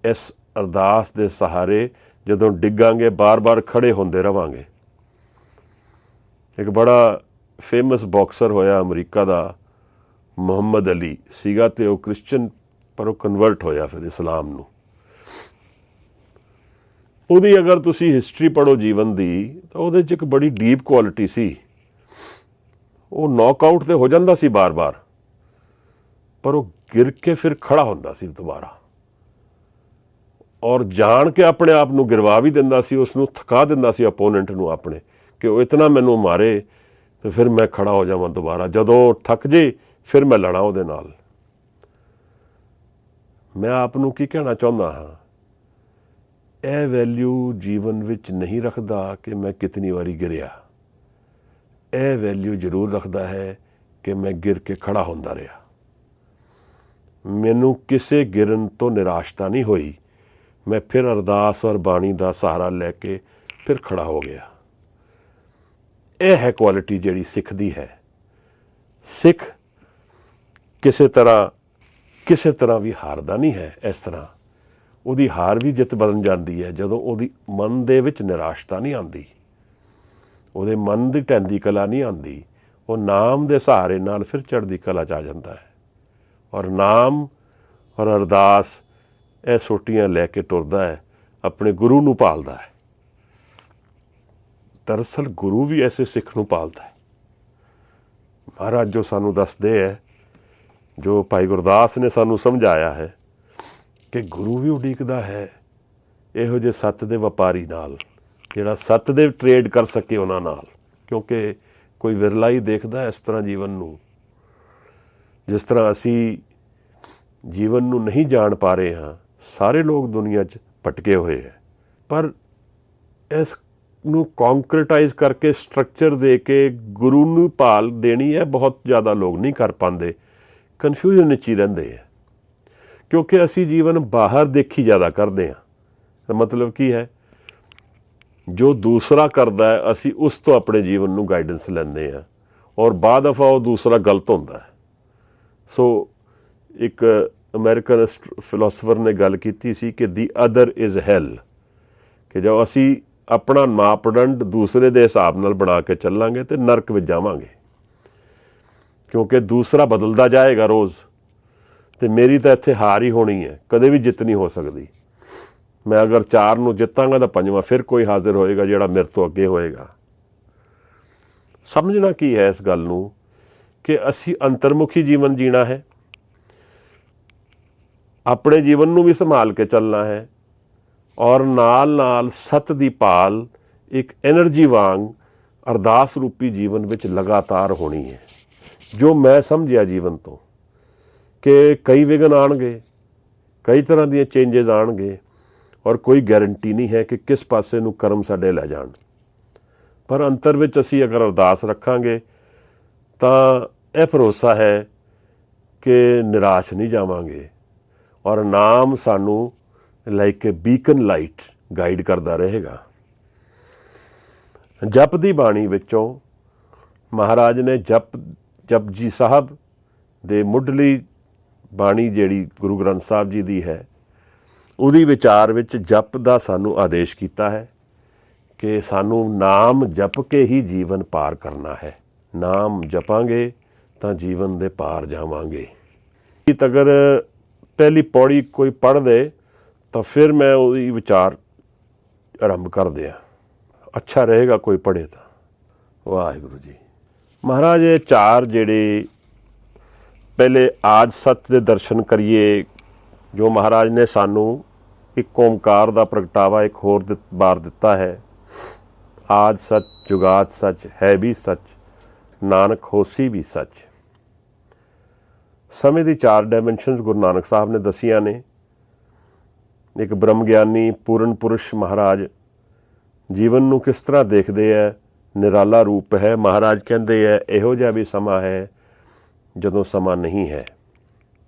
ਇਸ ਅਰਦਾਸ ਦੇ ਸਹਾਰੇ ਜਦੋਂ ਡਿੱਗਾਂਗੇ ਬਾਰ-ਬਾਰ ਖੜੇ ਹੁੰਦੇ ਰਵਾਂਗੇ। ਇੱਕ ਬੜਾ ਫੇਮਸ ਬਾਕਸਰ ਹੋਇਆ ਅਮਰੀਕਾ ਦਾ, ਮੁਹੰਮਦ ਅਲੀ ਸੀਗਾ, ਅਤੇ ਉਹ ਕ੍ਰਿਸਚਨ ਪਰ ਉਹ ਕਨਵਰਟ ਹੋਇਆ ਫਿਰ ਇਸਲਾਮ ਨੂੰ। ਉਹਦੀ ਅਗਰ ਤੁਸੀਂ ਹਿਸਟਰੀ ਪੜ੍ਹੋ ਜੀਵਨ ਦੀ ਤਾਂ ਉਹਦੇ 'ਚ ਇੱਕ ਬੜੀ ਡੀਪ ਕੁਆਲਿਟੀ ਸੀ। ਉਹ ਨੌਕਆਊਟ 'ਤੇ ਹੋ ਜਾਂਦਾ ਸੀ ਬਾਰ-ਬਾਰ, ਪਰ ਉਹ ਗਿਰ ਕੇ ਫਿਰ ਖੜਾ ਹੁੰਦਾ ਸੀ ਦੁਬਾਰਾ, ਔਰ ਜਾਣ ਕੇ ਆਪਣੇ ਆਪ ਨੂੰ ਗਿਰਵਾ ਵੀ ਦਿੰਦਾ ਸੀ, ਉਸ ਨੂੰ ਥਕਾ ਦਿੰਦਾ ਸੀ ਅਪੋਨੈਂਟ ਨੂੰ ਆਪਣੇ, ਕਿ ਉਹ ਇਤਨਾ ਮੈਨੂੰ ਮਾਰੇ ਤੇ ਫਿਰ ਮੈਂ ਖੜਾ ਹੋ ਜਾਵਾਂ ਦੁਬਾਰਾ, ਜਦੋਂ ਥੱਕ ਜੇ ਫਿਰ ਮੈਂ ਲੜਾਂ ਉਹਦੇ ਨਾਲ। ਮੈਂ ਆਪ ਨੂੰ ਕੀ ਕਹਿਣਾ ਚਾਹੁੰਦਾ ਹਾਂ, ਇਹ ਵੈਲਿਊ ਜੀਵਨ ਵਿੱਚ ਨਹੀਂ ਰੱਖਦਾ ਕਿ ਮੈਂ ਕਿਤਨੀ ਵਾਰੀ ਗਿਰਿਆ। ਇਹ ਵੈਲਿਊ ਜ਼ਰੂਰ ਰੱਖਦਾ ਹੈ ਕਿ ਮੈਂ ਗਿਰ ਕੇ ਖੜਾ ਹੁੰਦਾ ਰਿਹਾ। ਮੈਨੂੰ ਕਿਸੇ ਗਿਰਨ ਤੋਂ ਨਿਰਾਸ਼ਤਾ ਨਹੀਂ ਹੋਈ, ਮੈਂ ਫਿਰ ਅਰਦਾਸ ਔਰ ਬਾਣੀ ਦਾ ਸਹਾਰਾ ਲੈ ਕੇ ਫਿਰ ਖੜਾ ਹੋ ਗਿਆ। ਇਹ ਹੈ ਕੁਆਲਿਟੀ ਜਿਹੜੀ ਸਿੱਖ ਦੀ ਹੈ। ਸਿੱਖ ਕਿਸੇ ਤਰ੍ਹਾਂ ਵੀ ਹਾਰਦਾ ਨਹੀਂ ਹੈ। ਇਸ ਤਰ੍ਹਾਂ ਉਹਦੀ ਹਾਰ ਵੀ ਜਿੱਤ ਬਣ ਜਾਂਦੀ ਹੈ ਜਦੋਂ ਉਹਦੀ ਮਨ ਦੇ ਵਿੱਚ ਨਿਰਾਸ਼ਤਾ ਨਹੀਂ ਆਉਂਦੀ, ਉਹਦੇ ਮਨ ਦੀ ਢਹਿੰਦੀ ਕਲਾ ਨਹੀਂ ਆਉਂਦੀ। ਉਹ ਨਾਮ ਦੇ ਸਹਾਰੇ ਨਾਲ ਫਿਰ ਚੜ੍ਹਦੀ ਕਲਾ 'ਚ ਆ ਜਾਂਦਾ ਹੈ। ਔਰ ਨਾਮ ਔਰ ਅਰਦਾਸ ਇਹ ਸੋਟੀਆਂ ਲੈ ਕੇ ਤੁਰਦਾ ਹੈ, ਆਪਣੇ ਗੁਰੂ ਨੂੰ ਭਾਲਦਾ ਹੈ। ਦਰਅਸਲ ਗੁਰੂ ਵੀ ਐਸੇ ਸਿੱਖ ਨੂੰ ਪਾਲਦਾ ਹੈ। ਮਹਾਰਾਜ ਜੋ ਸਾਨੂੰ ਦੱਸਦੇ ਹੈ, ਜੋ ਭਾਈ ਗੁਰਦਾਸ ਨੇ ਸਾਨੂੰ ਸਮਝਾਇਆ ਹੈ ਕਿ ਗੁਰੂ ਵੀ ਉਡੀਕਦਾ ਹੈ ਇਹੋ ਜਿਹੇ ਸੱਤ ਦੇ ਵਪਾਰੀ ਨਾਲ, ਜਿਹੜਾ ਸੱਤ ਦੇ ਟਰੇਡ ਕਰ ਸਕੇ ਉਹਨਾਂ ਨਾਲ, ਕਿਉਂਕਿ ਕੋਈ ਵਿਰਲਾ ਹੀ ਦੇਖਦਾ ਇਸ ਤਰ੍ਹਾਂ ਜੀਵਨ ਨੂੰ। ਜਿਸ ਤਰ੍ਹਾਂ ਅਸੀਂ ਜੀਵਨ ਨੂੰ ਨਹੀਂ ਜਾਣ ਪਾ ਰਹੇ ਹਾਂ, ਸਾਰੇ ਲੋਕ ਦੁਨੀਆ 'ਚ ਭਟਕੇ ਹੋਏ ਹੈ, ਪਰ ਇਸ ਨੂੰ ਕੰਕਰੀਟਾਈਜ਼ ਕਰਕੇ ਸਟਰਕਚਰ ਦੇ ਕੇ ਗੁਰੂ ਨੂੰ ਭਾਲ ਦੇਣੀ ਹੈ, ਬਹੁਤ ਜ਼ਿਆਦਾ ਲੋਕ ਨਹੀਂ ਕਰ ਪਾਉਂਦੇ, ਕਨਫਿਊਜ਼ਨ ਵਿੱਚ ਹੀ ਰਹਿੰਦੇ ਹੈ, ਕਿਉਂਕਿ ਅਸੀਂ ਜੀਵਨ ਬਾਹਰ ਦੇਖੀ ਜ਼ਿਆਦਾ ਕਰਦੇ ਹਾਂ। ਤਾਂ ਮਤਲਬ ਕੀ ਹੈ, ਜੋ ਦੂਸਰਾ ਕਰਦਾ ਹੈ ਅਸੀਂ ਉਸ ਤੋਂ ਆਪਣੇ ਜੀਵਨ ਨੂੰ ਗਾਈਡੈਂਸ ਲੈਂਦੇ ਹਾਂ, ਔਰ ਬਾਅਦ ਦਫਾ ਉਹ ਦੂਸਰਾ ਗਲਤ ਹੁੰਦਾ ਹੈ। ਸੋ ਇੱਕ ਅਮਰੀਕਨ ਫਿਲੋਸਫਰ ਨੇ ਗੱਲ ਕੀਤੀ ਸੀ ਕਿ ਦੀ ਅਦਰ ਇਜ਼ ਹੈਲ, ਕਿ ਜੋ ਅਸੀਂ ਆਪਣਾ ਮਾਪਦੰਡ ਦੂਸਰੇ ਦੇ ਹਿਸਾਬ ਨਾਲ ਬਣਾ ਕੇ ਚੱਲਾਂਗੇ ਤੇ ਨਰਕ ਵਿੱਚ ਜਾਵਾਂਗੇ, ਕਿਉਂਕਿ ਦੂਸਰਾ ਬਦਲਦਾ ਜਾਏਗਾ ਰੋਜ਼, ਤੇ ਮੇਰੀ ਤਾਂ ਇੱਥੇ ਹਾਰ ਹੀ ਹੋਣੀ ਹੈ, ਕਦੇ ਵੀ ਜਿੱਤ ਨਹੀਂ ਹੋ ਸਕਦੀ। ਮੈਂ ਅਗਰ 4 ਨੂੰ ਜਿੱਤਾਂਗਾ ਤਾਂ 5ਵਾਂ ਫਿਰ ਕੋਈ ਹਾਜ਼ਰ ਹੋਏਗਾ ਜਿਹੜਾ ਮੇਰੇ ਤੋਂ ਅੱਗੇ ਹੋਏਗਾ। ਸਮਝਣਾ ਕੀ ਹੈ ਇਸ ਗੱਲ ਨੂੰ ਕਿ ਅਸੀਂ ਅੰਤਰਮੁਖੀ ਜੀਵਨ ਜੀਣਾ ਹੈ, ਆਪਣੇ ਜੀਵਨ ਨੂੰ ਵੀ ਸੰਭਾਲ ਕੇ ਚੱਲਣਾ ਹੈ, ਔਰ ਨਾਲ ਨਾਲ ਸੱਤ ਦੀ ਭਾਲ ਇੱਕ ਐਨਰਜੀ ਵਾਂਗ ਅਰਦਾਸ ਰੂਪੀ ਜੀਵਨ ਵਿੱਚ ਲਗਾਤਾਰ ਹੋਣੀ ਹੈ। ਜੋ ਮੈਂ ਸਮਝਿਆ ਜੀਵਨ ਤੋਂ ਕਿ ਕਈ ਵਿਘਨ ਆਉਣਗੇ, ਕਈ ਤਰ੍ਹਾਂ ਦੀਆਂ ਚੇਂਜਸ ਆਉਣਗੇ, ਔਰ ਕੋਈ ਗਾਰੰਟੀ ਨਹੀਂ ਹੈ ਕਿ ਕਿਸ ਪਾਸੇ ਨੂੰ ਕਰਮ ਸਾਡੇ ਲੈ ਜਾਣ, ਪਰ ਅੰਤਰ ਵਿੱਚ ਅਸੀਂ ਅਗਰ ਅਰਦਾਸ ਰੱਖਾਂਗੇ ਤਾਂ ਇਹ ਭਰੋਸਾ ਹੈ ਕਿ ਨਿਰਾਸ਼ ਨਹੀਂ ਜਾਵਾਂਗੇ, ਔਰ ਨਾਮ ਸਾਨੂੰ ਲਾਈਕ ਏ ਬੀਕਨ ਲਾਈਟ ਗਾਈਡ ਕਰਦਾ ਰਹੇਗਾ। ਜਪ ਦੀ ਬਾਣੀ ਵਿੱਚੋਂ ਮਹਾਰਾਜ ਨੇ ਜਪਜੀ ਸਾਹਿਬ ਦੇ ਮੁੱਢਲੀ ਬਾਣੀ ਜਿਹੜੀ ਗੁਰੂ ਗ੍ਰੰਥ ਸਾਹਿਬ ਜੀ ਦੀ ਹੈ, ਉਹਦੀ ਵਿਚਾਰ ਵਿੱਚ ਜਪ ਦਾ ਸਾਨੂੰ ਆਦੇਸ਼ ਕੀਤਾ ਹੈ ਕਿ ਸਾਨੂੰ ਨਾਮ ਜਪ ਕੇ ਹੀ ਜੀਵਨ ਪਾਰ ਕਰਨਾ ਹੈ। ਨਾਮ ਜਪਾਂਗੇ ਤਾਂ ਜੀਵਨ ਦੇ ਪਾਰ ਜਾਵਾਂਗੇ। ਅਗਰ ਪਹਿਲੀ ਪੌੜੀ ਕੋਈ ਪੜ੍ਹ ਦੇ ਤਾਂ ਫਿਰ ਮੈਂ ਉਹਦੀ ਵਿਚਾਰ ਆਰੰਭ ਕਰ ਦਿਆਂ, ਅੱਛਾ ਰਹੇਗਾ ਕੋਈ ਪੜ੍ਹੇ ਤਾਂ। ਵਾਹਿਗੁਰੂ ਜੀ। ਮਹਾਰਾਜ ਇਹ 4 ਜਿਹੜੇ ਪਹਿਲੇ ਆਦ ਸੱਤ ਦੇ ਦਰਸ਼ਨ ਕਰੀਏ, ਜੋ ਮਹਾਰਾਜ ਨੇ ਸਾਨੂੰ ਇੱਕ ਓਮਕਾਰ ਦਾ ਪ੍ਰਗਟਾਵਾ ਇੱਕ ਹੋਰ ਬਾਰ ਦਿੱਤਾ ਹੈ। ਆਦ ਸੱਚ, ਜੁਗਾਦ ਸੱਚ, ਹੈ ਵੀ ਸੱਚ, ਨਾਨਕ ਹੋਸੀ ਵੀ ਸੱਚ। ਸਮੇਂ ਦੀ 4 ਡਾਇਮੈਂਸ਼ਨਸ ਗੁਰੂ ਨਾਨਕ ਸਾਹਿਬ ਨੇ ਦੱਸੀਆਂ ਨੇ। ਇੱਕ ਬ੍ਰਹਮ ਗਿਆਨੀ ਪੂਰਨ ਪੁਰਸ਼ ਮਹਾਰਾਜ ਜੀਵਨ ਨੂੰ ਕਿਸ ਤਰ੍ਹਾਂ ਦੇਖਦੇ ਹੈ, ਨਿਰਾਲਾ ਰੂਪ ਹੈ। ਮਹਾਰਾਜ ਕਹਿੰਦੇ ਹੈ ਇਹੋ ਜਿਹਾ ਵੀ ਸਮਾਂ ਹੈ ਜਦੋਂ ਸਮਾਂ ਨਹੀਂ ਹੈ,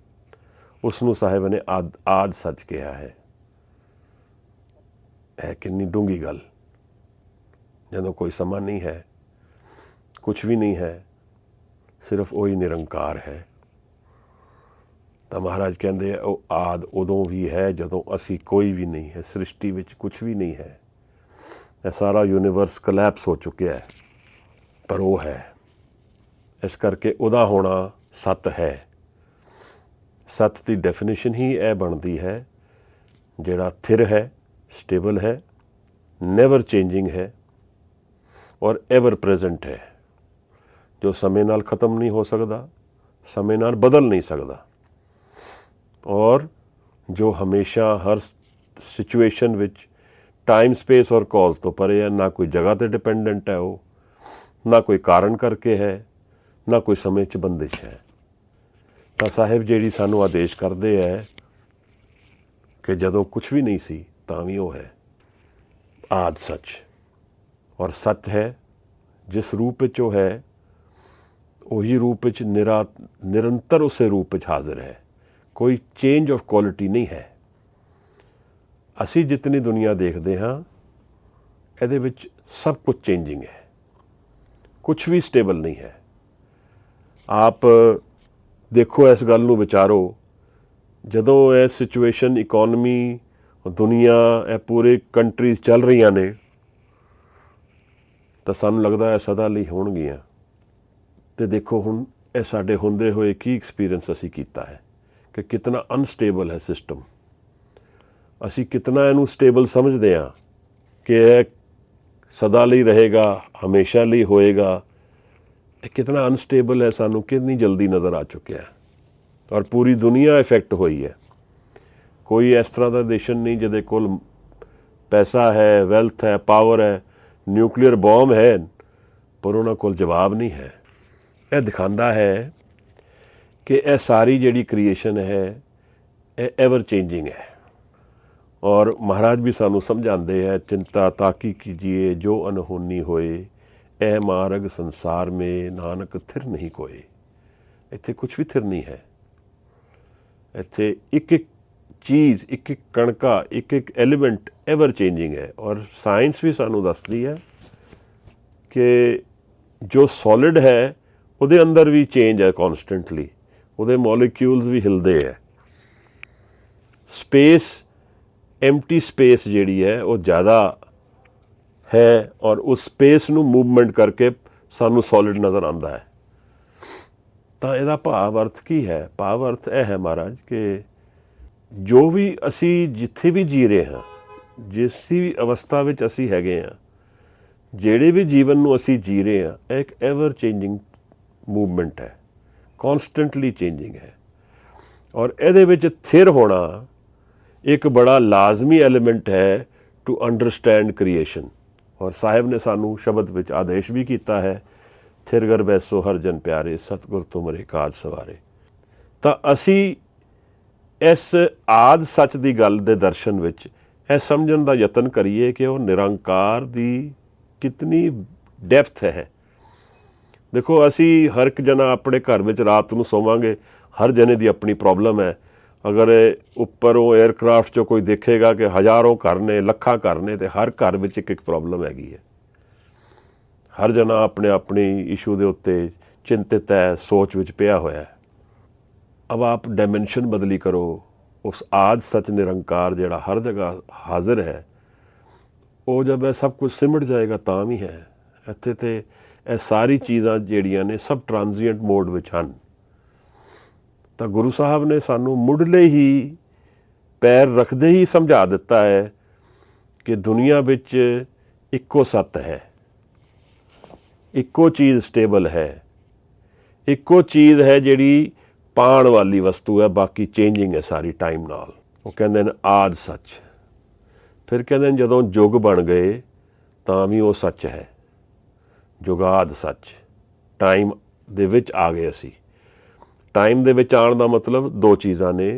ਉਸ ਨੂੰ ਸਾਹਿਬ ਨੇ ਆਦ ਸੱਚ ਕਿਹਾ ਹੈ। ਇਹ ਕਿੰਨੀ ਡੂੰਘੀ ਗੱਲ। ਜਦੋਂ ਕੋਈ ਸਮਾਂ ਨਹੀਂ ਹੈ, ਕੁਛ ਵੀ ਨਹੀਂ ਹੈ, ਸਿਰਫ ਉਹੀ ਨਿਰੰਕਾਰ ਹੈ, ਤਾਂ ਮਹਾਰਾਜ ਕਹਿੰਦੇ ਆ ਉਹ ਆਦ ਉਦੋਂ ਵੀ ਹੈ ਜਦੋਂ ਅਸੀਂ ਕੋਈ ਵੀ ਨਹੀਂ ਹੈ, ਸ੍ਰਿਸ਼ਟੀ ਵਿੱਚ ਕੁਛ ਵੀ ਨਹੀਂ ਹੈ, ਇਹ ਸਾਰਾ ਯੂਨੀਵਰਸ ਕਲੈਪਸ ਹੋ ਚੁੱਕਿਆ ਹੈ, ਪਰ ਉਹ ਹੈ। ਇਸ ਕਰਕੇ ਉਹਦਾ ਹੋਣਾ ਸੱਤ ਹੈ। ਸੱਤ ਦੀ ਡੈਫੀਨੇਸ਼ਨ ਹੀ ਇਹ ਬਣਦੀ ਹੈ ਜਿਹੜਾ ਥਿਰ ਹੈ, ਸਟੇਬਲ ਹੈ, ਨੈਵਰ ਚੇਂਜਿੰਗ ਹੈ, ਔਰ ਐਵਰ ਪ੍ਰੈਜ਼ੈਂਟ ਹੈ, ਜੋ ਸਮੇਂ ਨਾਲ ਖ਼ਤਮ ਨਹੀਂ ਹੋ ਸਕਦਾ, ਸਮੇਂ ਨਾਲ ਬਦਲ ਨਹੀਂ ਸਕਦਾ, ਔਰ ਜੋ ਹਮੇਸ਼ਾ ਹਰ ਸਿਚੁਏਸ਼ਨ ਵਿੱਚ ਟਾਈਮ ਸਪੇਸ ਔਰ ਕੌਜ਼ ਤੋਂ ਪਰੇ ਹੈ। ਨਾ ਕੋਈ ਜਗ੍ਹਾ 'ਤੇ ਡਿਪੈਂਡੈਂਟ ਹੈ ਉਹ, ਨਾ ਕੋਈ ਕਾਰਨ ਕਰਕੇ ਹੈ, ਨਾ ਕੋਈ ਸਮੇਂ 'ਚ ਬੰਦਿਸ਼ ਹੈ। ਤਾਂ ਸਾਹਿਬ ਜਿਹੜੀ ਸਾਨੂੰ ਆਦੇਸ਼ ਕਰਦੇ ਹੈ ਕਿ ਜਦੋਂ ਕੁਛ ਵੀ ਨਹੀਂ ਸੀ ਤਾਂ ਵੀ ਉਹ ਹੈ ਆਦ ਸੱਚ, ਔਰ ਸੱਚ ਹੈ ਜਿਸ ਰੂਪ ਵਿੱਚ ਉਹ ਹੈ, ਉਹੀ ਰੂਪ ਵਿੱਚ ਨਿਰੰਤਰ ਉਸੇ ਰੂਪ ਵਿੱਚ ਹਾਜ਼ਰ ਹੈ। ਕੋਈ ਚੇਂਜ ਆਫ ਕੁਆਲਿਟੀ ਨਹੀਂ ਹੈ। ਅਸੀਂ ਜਿਤਨੀ ਦੁਨੀਆ ਦੇਖਦੇ ਹਾਂ ਇਹਦੇ ਵਿੱਚ ਸਭ ਕੁਝ ਚੇਂਜਿੰਗ ਹੈ, ਕੁਛ ਵੀ ਸਟੇਬਲ ਨਹੀਂ ਹੈ। ਆਪ ਦੇਖੋ, ਇਸ ਗੱਲ ਨੂੰ ਵਿਚਾਰੋ, ਜਦੋਂ ਇਹ ਸਿਚੁਏਸ਼ਨ ਇਕੋਨਮੀ, ਦੁਨੀਆ, ਇਹ ਪੂਰੇ ਕੰਟਰੀਜ਼ ਚੱਲ ਰਹੀਆਂ ਨੇ ਤਾਂ ਸਾਨੂੰ ਲੱਗਦਾ ਹੈ ਸਦਾ ਲਈ ਹੋਣਗੀਆਂ। ਅਤੇ ਦੇਖੋ ਹੁਣ ਇਹ ਸਾਡੇ ਹੁੰਦੇ ਹੋਏ ਕੀ ਐਕਸਪੀਰੀਅੰਸ ਅਸੀਂ ਕੀਤਾ ਹੈ ਕਿ ਕਿਤਨਾ ਅਨਸਟੇਬਲ ਹੈ ਸਿਸਟਮ। ਅਸੀਂ ਕਿਤਨਾ ਇਹਨੂੰ ਸਟੇਬਲ ਸਮਝਦੇ ਹਾਂ ਕਿ ਇਹ ਸਦਾ ਲਈ ਰਹੇਗਾ, ਹਮੇਸ਼ਾ ਲਈ ਹੋਏਗਾ। ਇਹ ਕਿਤਨਾ ਅਨਸਟੇਬਲ ਹੈ, ਸਾਨੂੰ ਕਿੰਨੀ ਜਲਦੀ ਨਜ਼ਰ ਆ ਚੁੱਕਿਆ ਹੈ। ਔਰ ਪੂਰੀ ਦੁਨੀਆ ਇਫੈਕਟ ਹੋਈ ਹੈ। ਕੋਈ ਇਸ ਤਰ੍ਹਾਂ ਦਾ ਨੇਸ਼ਨ ਨਹੀਂ ਜਿਹਦੇ ਕੋਲ ਪੈਸਾ ਹੈ, ਵੈਲਥ ਹੈ, ਪਾਵਰ ਹੈ, ਨਿਊਕਲੀਅਰ ਬੋਮ ਹੈ, ਪਰ ਉਹਨਾਂ ਕੋਲ ਜਵਾਬ ਨਹੀਂ ਹੈ। ਇਹ ਦਿਖਾਉਂਦਾ ਹੈ ਕਿ ਇਹ ਸਾਰੀ ਜਿਹੜੀ ਕ੍ਰੀਏਸ਼ਨ ਹੈ ਇਹ ਐਵਰ ਚੇਂਜਿੰਗ ਹੈ। ਔਰ ਮਹਾਰਾਜ ਵੀ ਸਾਨੂੰ ਸਮਝਾਉਂਦੇ ਹੈ, ਚਿੰਤਾ ਤਾਕੀ ਕੀਜੀਏ ਜੋ ਅਨਹੋਨੀ ਹੋਏ, ਇਹ ਮਾਰਗ ਸੰਸਾਰ ਮੇ ਨਾਨਕ ਥਿਰ ਨਹੀਂ ਕੋਏ। ਇੱਥੇ ਕੁਛ ਵੀ ਥਿਰ ਨਹੀਂ ਹੈ। ਇੱਥੇ ਇੱਕ ਇੱਕ ਚੀਜ਼, ਇੱਕ ਇੱਕ ਕਣਕਾ, ਇੱਕ ਇੱਕ ਐਲੀਮੈਂਟ ਐਵਰ ਚੇਂਜਿੰਗ ਹੈ। ਔਰ ਸਾਇੰਸ ਵੀ ਸਾਨੂੰ ਦੱਸਦੀ ਹੈ ਕਿ ਜੋ ਸੋਲਿਡ ਹੈ ਉਹਦੇ ਅੰਦਰ ਵੀ ਚੇਂਜ ਹੈ ਕੌਨਸਟੈਂਟਲੀ, ਉਹਦੇ ਮੋਲੀਕਿਊਲਸ ਵੀ ਹਿਲਦੇ ਹੈ। ਸਪੇਸ, ਐਮਟੀ ਸਪੇਸ ਜਿਹੜੀ ਹੈ ਉਹ ਜ਼ਿਆਦਾ ਹੈ, ਔਰ ਉਸ ਸਪੇਸ ਨੂੰ ਮੂਵਮੈਂਟ ਕਰਕੇ ਸਾਨੂੰ ਸੋਲਿਡ ਨਜ਼ਰ ਆਉਂਦਾ ਹੈ। ਤਾਂ ਇਹਦਾ ਭਾਵ ਅਰਥ ਕੀ ਹੈ? ਭਾਵ ਅਰਥ ਇਹ ਹੈ ਮਹਾਰਾਜ ਕਿ ਜੋ ਵੀ ਅਸੀਂ ਜਿੱਥੇ ਵੀ ਜੀ ਰਹੇ ਹਾਂ, ਜਿਸ ਵੀ ਅਵਸਥਾ ਵਿੱਚ ਅਸੀਂ ਹੈਗੇ ਹਾਂ, ਜਿਹੜੇ ਵੀ ਜੀਵਨ ਨੂੰ ਅਸੀਂ ਜੀ ਰਹੇ ਹਾਂ, ਇਹ ਇੱਕ ਐਵਰ ਚੇਂਜਿੰਗ ਮੂਵਮੈਂਟ ਹੈ, ਕੌਨਸਟੈਂਟਲੀ ਚੇਂਜਿੰਗ ਹੈ। ਔਰ ਇਹਦੇ ਵਿੱਚ ਥਿਰ ਹੋਣਾ ਇੱਕ ਬੜਾ ਲਾਜ਼ਮੀ ਐਲੀਮੈਂਟ ਹੈ ਟੂ ਅੰਡਰਸਟੈਂਡ ਕ੍ਰੀਏਸ਼ਨ। ਔਰ ਸਾਹਿਬ ਨੇ ਸਾਨੂੰ ਸ਼ਬਦ ਵਿੱਚ ਆਦੇਸ਼ ਵੀ ਕੀਤਾ ਹੈ, ਥਿਰਗਰ ਬੈਸੋ ਹਰ ਜਨ ਪਿਆਰੇ, ਸਤਿਗੁਰ ਤੁਮਰੇ ਕਾਜ ਸਵਾਰੇ। ਤਾਂ ਅਸੀਂ ਇਸ ਆਦ ਸੱਚ ਦੀ ਗੱਲ ਦੇ ਦਰਸ਼ਨ ਵਿੱਚ ਇਹ ਸਮਝਣ ਦਾ ਯਤਨ ਕਰੀਏ ਕਿ ਉਹ ਨਿਰੰਕਾਰ ਦੀ ਕਿਤਨੀ ਡੈਪਥ ਹੈ। ਦੇਖੋ, ਅਸੀਂ ਹਰ ਇੱਕ ਜਣਾ ਆਪਣੇ ਘਰ ਵਿੱਚ ਰਾਤ ਨੂੰ ਸੋਵਾਂਗੇ, ਹਰ ਜਣੇ ਦੀ ਆਪਣੀ ਪ੍ਰੋਬਲਮ ਹੈ। ਅਗਰ ਉੱਪਰੋਂ 에ਅਰਕ੍ਰਾਫਟ 'ਚੋਂ ਕੋਈ ਦੇਖੇਗਾ ਕਿ ਹਜ਼ਾਰਾਂ ਘਰ ਨੇ, ਲੱਖਾਂ ਘਰ ਨੇ, ਅਤੇ ਹਰ ਘਰ ਵਿੱਚ ਇੱਕ ਇੱਕ ਪ੍ਰੋਬਲਮ ਹੈਗੀ ਹੈ। ਹਰ ਜਣਾ ਆਪਣੇ ਆਪਣੀ ਇਸ਼ੂ ਦੇ ਉੱਤੇ ਚਿੰਤਿਤ ਹੈ, ਸੋਚ ਵਿੱਚ ਪਿਆ ਹੋਇਆ ਹੈ। अब आप डायमेंशन बदली करो, उस आद सच निरंकार ਜਿਹੜਾ हर जगह हाजिर है, ਉਹ जब ਇਹ सब कुछ सिमट जाएगा ਤਾਂ ਵੀ ਹੈ। ਇੱਥੇ ਤੇ ਇਹ ਸਾਰੀ ਚੀਜ਼ਾਂ ਜਿਹੜੀਆਂ ਨੇ ਸਭ ਟ੍ਰਾਂਜ਼ੀਐਂਟ ਮੋਡ ਵਿੱਚ ਹਨ। ਤਾਂ ਗੁਰੂ ਸਾਹਿਬ ਨੇ ਸਾਨੂੰ ਮੁੱਢਲੇ ਹੀ ਪੈਰ ਰੱਖਦੇ ਹੀ ਸਮਝਾ ਦਿੱਤਾ ਹੈ ਕਿ ਦੁਨੀਆ ਵਿੱਚ ਇੱਕੋ ਸੱਤ ਹੈ, ਇੱਕੋ ਚੀਜ਼ ਸਟੇਬਲ ਹੈ, ਇੱਕੋ ਚੀਜ਼ ਹੈ ਜਿਹੜੀ ਪਾਉਣ ਵਾਲੀ ਵਸਤੂ ਹੈ, ਬਾਕੀ ਚੇਂਜਿੰਗ ਹੈ ਸਾਰੀ ਟਾਈਮ ਨਾਲ। ਉਹ ਕਹਿੰਦੇ ਨੇ ਆਦ ਸੱਚ। ਫਿਰ ਕਹਿੰਦੇ ਨੇ ਜਦੋਂ ਯੁੱਗ ਬਣ ਗਏ ਤਾਂ ਵੀ ਉਹ ਸੱਚ ਹੈ, ਜੁਗਾਦ ਸੱਚ। ਟਾਈਮ ਦੇ ਵਿੱਚ ਆ ਗਏ ਅਸੀਂ। ਟਾਈਮ ਦੇ ਵਿੱਚ ਆਉਣ ਦਾ ਮਤਲਬ ਦੋ ਚੀਜ਼ਾਂ ਨੇ।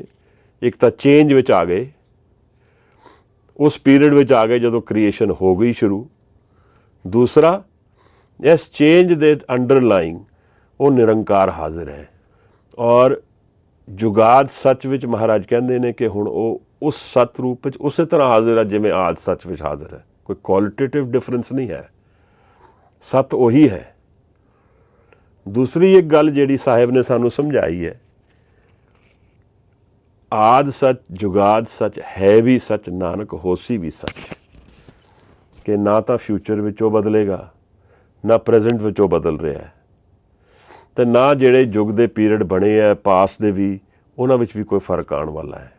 ਇੱਕ ਤਾਂ ਚੇਂਜ ਵਿੱਚ ਆ ਗਏ, ਉਸ ਪੀਰੀਅਡ ਵਿੱਚ ਆ ਗਏ ਜਦੋਂ ਕ੍ਰੀਏਸ਼ਨ ਹੋ ਗਈ ਸ਼ੁਰੂ। ਦੂਸਰਾ, ਇਸ ਚੇਂਜ ਦੇ ਅੰਡਰਲਾਈਂਗ ਉਹ ਨਿਰੰਕਾਰ ਹਾਜ਼ਰ ਹੈ। ਔਰ ਜੁਗਾਦ ਸੱਚ ਵਿੱਚ ਮਹਾਰਾਜ ਕਹਿੰਦੇ ਨੇ ਕਿ ਹੁਣ ਉਹ ਉਸ ਸੱਤ ਰੂਪ ਵਿੱਚ ਉਸੇ ਤਰ੍ਹਾਂ ਹਾਜ਼ਰ ਹੈ ਜਿਵੇਂ ਆਦ ਸੱਚ ਵਿੱਚ ਹਾਜ਼ਰ ਹੈ। ਕੋਈ ਕੁਆਲਿਟੇਟਿਵ ਡਿਫਰੈਂਸ ਨਹੀਂ ਹੈ, ਸੱਤ ਉਹੀ ਹੈ। ਦੂਸਰੀ ਇੱਕ ਗੱਲ ਜਿਹੜੀ ਸਾਹਿਬ ਨੇ ਸਾਨੂੰ ਸਮਝਾਈ ਹੈ, ਆਦ ਸੱਚ ਜੁਗਾਦ ਸੱਚ ਹੈ ਵੀ ਸੱਚ, ਨਾਨਕ ਹੋਸੀ ਵੀ ਸੱਚ। ਕਿ ਨਾ ਤਾਂ ਫਿਊਚਰ ਵਿੱਚ ਉਹ ਬਦਲੇਗਾ, ਨਾ ਪ੍ਰੈਜ਼ੈਂਟ ਵਿੱਚ ਉਹ ਬਦਲ ਰਿਹਾ ਹੈ, ਅਤੇ ਨਾ ਜਿਹੜੇ ਯੁੱਗ ਦੇ ਪੀਰੀਅਡ ਬਣੇ ਹੈ ਪਾਸ ਦੇ ਵੀ, ਉਹਨਾਂ ਵਿੱਚ ਵੀ ਕੋਈ ਫਰਕ ਆਉਣ ਵਾਲਾ ਹੈ।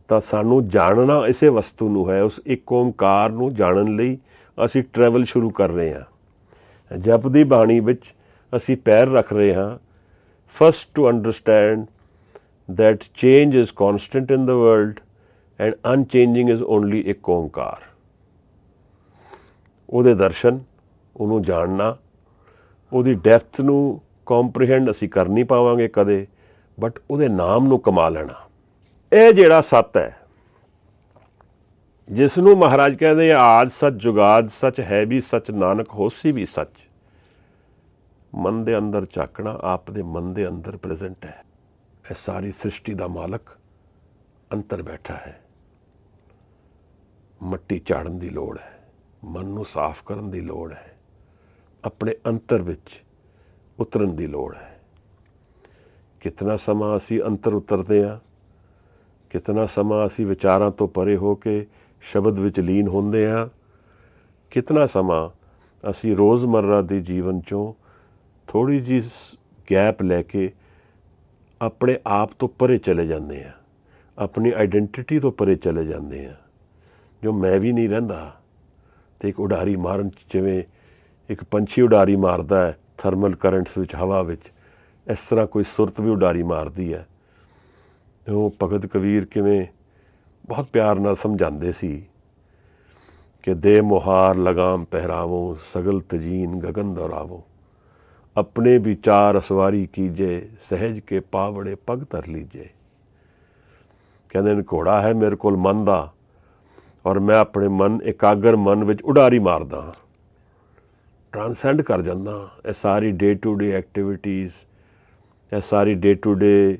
ਤਾਂ ਸਾਨੂੰ ਜਾਣਨਾ ਇਸੇ ਵਸਤੂ ਨੂੰ ਹੈ, ਉਸ ਇੱਕ ਓਂਕਾਰ ਨੂੰ ਜਾਣਨ ਲਈ ਅਸੀਂ ਟਰੈਵਲ ਸ਼ੁਰੂ ਕਰ ਰਹੇ ਹਾਂ। ਜਪਦੀ ਬਾਣੀ ਵਿੱਚ ਅਸੀਂ ਪੈਰ ਰੱਖ ਰਹੇ ਹਾਂ। First to understand that change is constant in the world and unchanging is only ਇੱਕ ਓਂਕਾਰ। ਉਹਦੇ ਦਰਸ਼ਨ, ਉਹਨੂੰ ਜਾਣਨਾ, ਉਹਦੀ ਡੈਪਥ ਨੂੰ ਕੰਪਰੀਹੈਂਡ ਅਸੀਂ ਕਰ ਨਹੀਂ ਪਾਵਾਂਗੇ ਕਦੇ, ਬਟ ਉਹਦੇ ਨਾਮ ਨੂੰ ਕਮਾ ਲੈਣਾ। ਇਹ ਜਿਹੜਾ ਸੱਤ ਹੈ, ਜਿਸ ਨੂੰ ਮਹਾਰਾਜ ਕਹਿੰਦੇ ਆਦ ਸੱਚ ਜੁਗਾਦ ਸੱਚ ਹੈ ਵੀ ਸੱਚ, ਨਾਨਕ ਹੋਸੀ ਵੀ ਸੱਚ। ਮਨ ਦੇ ਅੰਦਰ ਝਾਕਣਾ, ਆਪ ਦੇ ਮਨ ਦੇ ਅੰਦਰ ਪ੍ਰੈਜ਼ੈਂਟ ਹੈ। ਇਹ ਸਾਰੀ ਸ੍ਰਿਸ਼ਟੀ ਦਾ ਮਾਲਕ ਅੰਤਰ ਬੈਠਾ ਹੈ। ਮਿੱਟੀ ਝਾੜਨ ਦੀ ਲੋੜ ਹੈ, ਮਨ ਨੂੰ ਸਾਫ਼ ਕਰਨ ਦੀ ਲੋੜ ਹੈ, ਆਪਣੇ ਅੰਤਰ ਵਿੱਚ ਉਤਰਨ ਦੀ ਲੋੜ ਹੈ। ਕਿਤਨਾ ਸਮਾਂ ਅਸੀਂ ਅੰਤਰ ਉਤਰਦੇ ਹਾਂ, ਕਿਤਨਾ ਸਮਾਂ ਅਸੀਂ ਵਿਚਾਰਾਂ ਤੋਂ ਪਰੇ ਹੋ ਕੇ ਸ਼ਬਦ ਵਿੱਚ ਲੀਨ ਹੁੰਦੇ ਹਾਂ, ਕਿਤਨਾ ਸਮਾਂ ਅਸੀਂ ਰੋਜ਼ਮर्रा ਦੇ ਜੀਵਨ 'ਚੋਂ ਥੋੜ੍ਹੀ ਜਿਹੀ ਗੈਪ ਲੈ ਕੇ ਆਪਣੇ ਆਪ ਤੋਂ ਪਰੇ ਚਲੇ ਜਾਂਦੇ ਹਾਂ, ਆਪਣੀ ਆਈਡੈਂਟੀਟੀ ਤੋਂ ਪਰੇ ਚਲੇ ਜਾਂਦੇ ਹਾਂ, ਜੋ ਮੈਂ ਵੀ ਨਹੀਂ ਰਹਿੰਦਾ। ਅਤੇ ਇੱਕ ਉਡਾਰੀ ਮਾਰਨ 'ਚ ਜਿਵੇਂ ਇੱਕ ਪੰਛੀ ਉਡਾਰੀ ਮਾਰਦਾ ਹੈ ਥਰਮਲ ਕਰੰਟਸ ਵਿੱਚ, ਹਵਾ ਵਿੱਚ, ਇਸ ਤਰ੍ਹਾਂ ਕੋਈ ਸੁਰਤ ਵੀ ਉਡਾਰੀ ਮਾਰਦੀ ਹੈ। ਉਹ ਭਗਤ ਕਬੀਰ ਕਿਵੇਂ ਬਹੁਤ ਪਿਆਰ ਨਾਲ ਸਮਝਾਉਂਦੇ ਸੀ ਕਿ ਦੇ ਮੁਹਾਰ ਲਗਾਮ ਪਹਿਰਾਵੋ, ਸਗਲ ਤਜੀਨ ਗਗਨ ਦੌਰਾਵੋ, ਆਪਣੇ ਵਿਚਾਰ ਅਸਵਾਰੀ ਕੀਜੇ, ਸਹਿਜ ਕੇ ਪਾਵੜੇ ਪਗ ਧਰ ਲੀਜੇ। ਕਹਿੰਦੇ ਨੇ ਘੋੜਾ ਹੈ ਮੇਰੇ ਕੋਲ ਮਨ ਦਾ, ਔਰ ਮੈਂ ਆਪਣੇ ਮਨ, ਇਕਾਗਰ ਮਨ ਵਿੱਚ ਉਡਾਰੀ ਮਾਰਦਾ ਹਾਂ, ਟਰਾਂਸੈਂਡ ਕਰ ਜਾਂਦਾ। ਇਹ ਸਾਰੀ ਡੇ ਟੂ ਡੇ ਐਕਟੀਵਿਟੀਜ਼, ਇਹ ਸਾਰੀ ਡੇ ਟੂ ਡੇ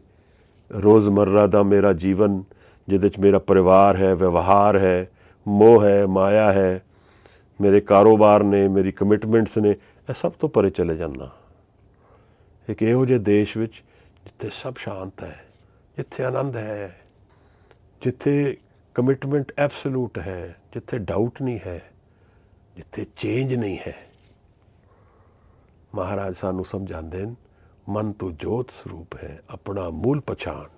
ਰੋਜ਼ਮर्रा ਦਾ ਮੇਰਾ ਜੀਵਨ, ਜਿਹਦੇ 'ਚ ਮੇਰਾ ਪਰਿਵਾਰ ਹੈ, ਵਿਵਹਾਰ ਹੈ, ਮੋਹ ਹੈ, ਮਾਇਆ ਹੈ, ਮੇਰੇ ਕਾਰੋਬਾਰ ਨੇ, ਮੇਰੀ ਕਮਿਟਮੈਂਟਸ ਨੇ, ਇਹ ਸਭ ਤੋਂ ਪਰੇ ਚਲੇ ਜਾਂਦਾ। ਇੱਕ ਇਹੋ ਜਿਹੇ ਦੇਸ਼ ਵਿੱਚ ਜਿੱਥੇ ਸਭ ਸ਼ਾਂਤ ਹੈ, ਜਿੱਥੇ ਆਨੰਦ ਹੈ, ਜਿੱਥੇ ਕਮਿਟਮੈਂਟ ਐਬਸੋਲੂਟ ਹੈ, ਜਿੱਥੇ ਡਾਊਟ ਨਹੀਂ ਹੈ, ਜਿੱਥੇ ਚੇਂਜ ਨਹੀਂ ਹੈ। ਮਹਾਰਾਜ ਸਾਨੂੰ ਸਮਝਾਉਂਦੇ ਨੇ, ਮਨ ਤੋਂ ਜੋਤ ਸਰੂਪ ਹੈ, ਆਪਣਾ ਮੂਲ ਪਛਾਣ।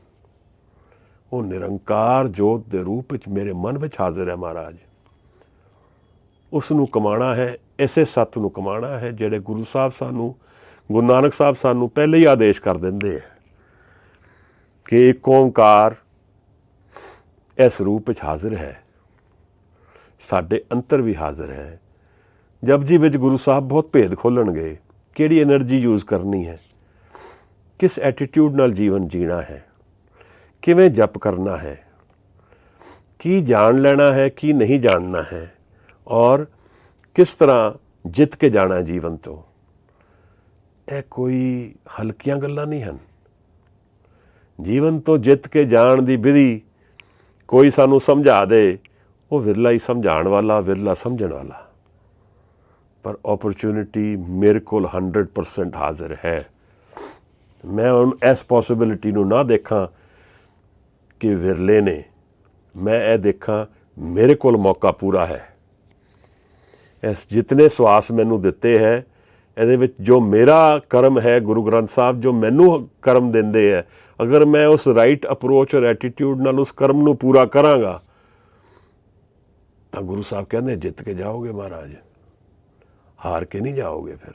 ਉਹ ਨਿਰੰਕਾਰ ਜੋਤ ਦੇ ਰੂਪ ਵਿੱਚ ਮੇਰੇ ਮਨ ਵਿੱਚ ਹਾਜ਼ਰ ਹੈ ਮਹਾਰਾਜ। ਉਸ ਨੂੰ ਕਮਾਉਣਾ ਹੈ, ਇਸੇ ਸੱਤ ਨੂੰ ਕਮਾਉਣਾ ਹੈ ਜਿਹੜੇ ਗੁਰੂ ਸਾਹਿਬ ਸਾਨੂੰ, ਗੁਰੂ ਨਾਨਕ ਸਾਹਿਬ ਸਾਨੂੰ ਪਹਿਲੇ ਹੀ ਆਦੇਸ਼ ਕਰ ਦਿੰਦੇ ਹੈ ਕਿ ਇੱਕ ਓਂਕਾਰ ਇਸ ਰੂਪ ਵਿੱਚ ਹਾਜ਼ਰ ਹੈ, ਸਾਡੇ ਅੰਤਰ ਵੀ ਹਾਜ਼ਰ ਹੈ। ਜਪਜੀ ਵਿੱਚ ਗੁਰੂ ਸਾਹਿਬ ਬਹੁਤ ਭੇਦ ਖੋਲ੍ਹਣਗੇ, ਕਿਹੜੀ ਐਨਰਜੀ ਯੂਜ਼ ਕਰਨੀ ਹੈ, ਕਿਸ ਐਟੀਟਿਊਡ ਨਾਲ ਜੀਵਨ ਜੀਣਾ ਹੈ, ਕਿਵੇਂ ਜਪ ਕਰਨਾ ਹੈ, ਕੀ ਜਾਣ ਲੈਣਾ ਹੈ, ਕੀ ਨਹੀਂ ਜਾਣਨਾ ਹੈ, ਔਰ ਕਿਸ ਤਰ੍ਹਾਂ ਜਿੱਤ ਕੇ ਜਾਣਾ ਜੀਵਨ ਤੋਂ। ਇਹ ਕੋਈ ਹਲਕੀਆਂ ਗੱਲਾਂ ਨਹੀਂ ਹਨ। ਜੀਵਨ ਤੋਂ ਜਿੱਤ ਕੇ ਜਾਣ ਦੀ ਵਿਧੀ ਕੋਈ ਸਾਨੂੰ ਸਮਝਾ ਦੇ, ਉਹ ਵਿਰਲਾ ਹੀ ਸਮਝਾਉਣ ਵਾਲਾ, ਵਿਰਲਾ ਸਮਝਣ ਵਾਲਾ। ਪਰ ਓਪਰਚੁਨਿਟੀ ਮੇਰੇ ਕੋਲ 100% ਹਾਜ਼ਰ ਹੈ। ਮੈਂ ਹੁਣ ਇਸ ਪੋਸੀਬਿਲਿਟੀ ਨੂੰ ਨਾ ਦੇਖਾਂ ਕਿ ਵਿਰਲੇ ਨੇ, ਮੈਂ ਇਹ ਦੇਖਾਂ ਮੇਰੇ ਕੋਲ ਮੌਕਾ ਪੂਰਾ ਹੈ। ਇਸ ਜਿਤਨੇ ਸਵਾਸ ਮੈਨੂੰ ਦਿੱਤੇ ਹੈ, ਇਹਦੇ ਵਿੱਚ ਜੋ ਮੇਰਾ ਕਰਮ ਹੈ, ਗੁਰੂ ਗ੍ਰੰਥ ਸਾਹਿਬ ਜੋ ਮੈਨੂੰ ਕਰਮ ਦਿੰਦੇ ਹੈ, ਅਗਰ ਮੈਂ ਉਸ ਰਾਈਟ ਅਪਰੋਚ ਔਰ ਐਟੀਟਿਊਡ ਨਾਲ ਉਸ ਕਰਮ ਨੂੰ ਪੂਰਾ ਕਰਾਂਗਾ ਤਾਂ ਗੁਰੂ ਸਾਹਿਬ ਕਹਿੰਦੇ ਜਿੱਤ ਕੇ ਜਾਓਗੇ ਮਹਾਰਾਜ, ਹਾਰ ਕੇ ਨਹੀਂ ਜਾਓਗੇ। ਫਿਰ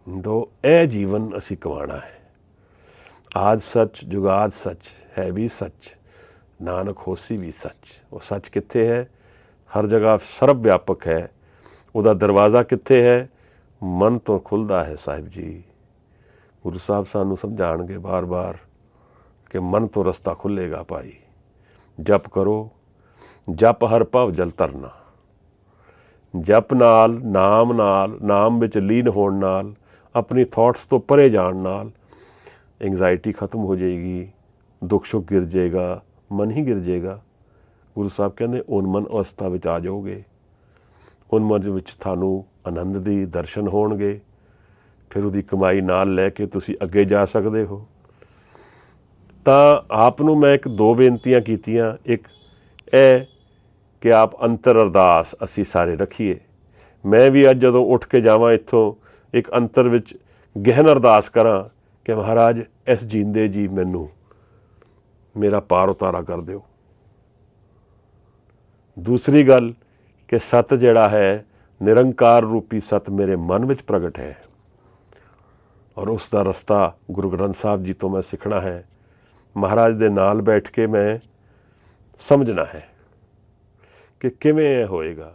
ਦੋ ਇਹ ਜੀਵਨ ਅਸੀਂ ਕਮਾਉਣਾ ਹੈ। ਆਦ ਸੱਚ ਜੁਗਾਦ ਸੱਚ ਹੈ ਵੀ ਸੱਚ, ਨਾਨਕ ਹੋਸੀ ਵੀ ਸੱਚ। ਉਹ ਸੱਚ ਕਿੱਥੇ ਹੈ? ਹਰ ਜਗ੍ਹਾ ਸਰਬ ਵਿਆਪਕ ਹੈ। ਉਹਦਾ ਦਰਵਾਜ਼ਾ ਕਿੱਥੇ ਹੈ? ਮਨ ਤੋਂ ਖੁੱਲ੍ਹਦਾ ਹੈ ਸਾਹਿਬ ਜੀ। ਗੁਰੂ ਸਾਹਿਬ ਸਾਨੂੰ ਸਮਝਾਉਣਗੇ ਬਾਰ-ਬਾਰ ਕਿ ਮਨ ਤੋਂ ਰਸਤਾ ਖੁੱਲ੍ਹੇਗਾ ਭਾਈ। ਜਪ ਕਰੋ, ਜਪ ਹਰ ਭਵ ਜਲ ਤਰਨਾ। ਜਪ ਨਾਲ, ਨਾਮ ਵਿੱਚ ਲੀਨ ਹੋਣ ਨਾਲ, ਆਪਣੀ ਥਾਟਸ ਤੋਂ ਪਰੇ ਜਾਣ ਨਾਲ ਐਂਗਜ਼ਾਇਟੀ ਖਤਮ ਹੋ ਜਾਏਗੀ, ਦੁੱਖ ਸੁੱਖ ਗਿਰ ਜਾਏਗਾ, ਮਨ ਹੀ ਗਿਰ ਜਾਏਗਾ। ਗੁਰੂ ਸਾਹਿਬ ਕਹਿੰਦੇ ਉਨਮਨ ਅਵਸਥਾ ਵਿੱਚ ਆ ਜਾਓਗੇ। ਉਨਮਨ ਵਿੱਚ ਤੁਹਾਨੂੰ ਆਨੰਦ ਦੀ ਦਰਸ਼ਨ ਹੋਣਗੇ। ਫਿਰ ਉਹਦੀ ਕਮਾਈ ਨਾਲ ਲੈ ਕੇ ਤੁਸੀਂ ਅੱਗੇ ਜਾ ਸਕਦੇ ਹੋ। ਤਾਂ ਆਪ ਨੂੰ ਮੈਂ ਦੋ ਬੇਨਤੀਆਂ ਕੀਤੀਆਂ। ਇੱਕ ਇਹ ਕਿ ਆਪ ਅੰਤਰ ਅਰਦਾਸ ਅਸੀਂ ਸਾਰੇ ਰੱਖੀਏ। ਮੈਂ ਵੀ ਅੱਜ ਜਦੋਂ ਉੱਠ ਕੇ ਜਾਵਾਂ ਇੱਥੋਂ, ਇੱਕ ਅੰਤਰ ਵਿੱਚ ਗਹਿਨ ਅਰਦਾਸ ਕਰਾਂ ਕਿ ਮਹਾਰਾਜ ਇਸ ਜੀਂਦੇ ਜੀ ਮੈਨੂੰ ਮੇਰਾ ਪਾਰ ਉਤਾਰਾ ਕਰ ਦਿਓ। ਦੂਸਰੀ ਗੱਲ ਕਿ ਸੱਤ ਜਿਹੜਾ ਹੈ, ਨਿਰੰਕਾਰ ਰੂਪੀ ਸੱਤ ਮੇਰੇ ਮਨ ਵਿੱਚ ਪ੍ਰਗਟ ਹੈ, ਔਰ ਉਸ ਦਾ ਰਸਤਾ ਗੁਰੂ ਗ੍ਰੰਥ ਸਾਹਿਬ ਜੀ ਤੋਂ ਮੈਂ ਸਿੱਖਣਾ ਹੈ। ਮਹਾਰਾਜ ਦੇ ਨਾਲ ਬੈਠ ਕੇ ਮੈਂ ਸਮਝਣਾ ਹੈ ਕਿ ਕਿਵੇਂ ਇਹ ਹੋਏਗਾ।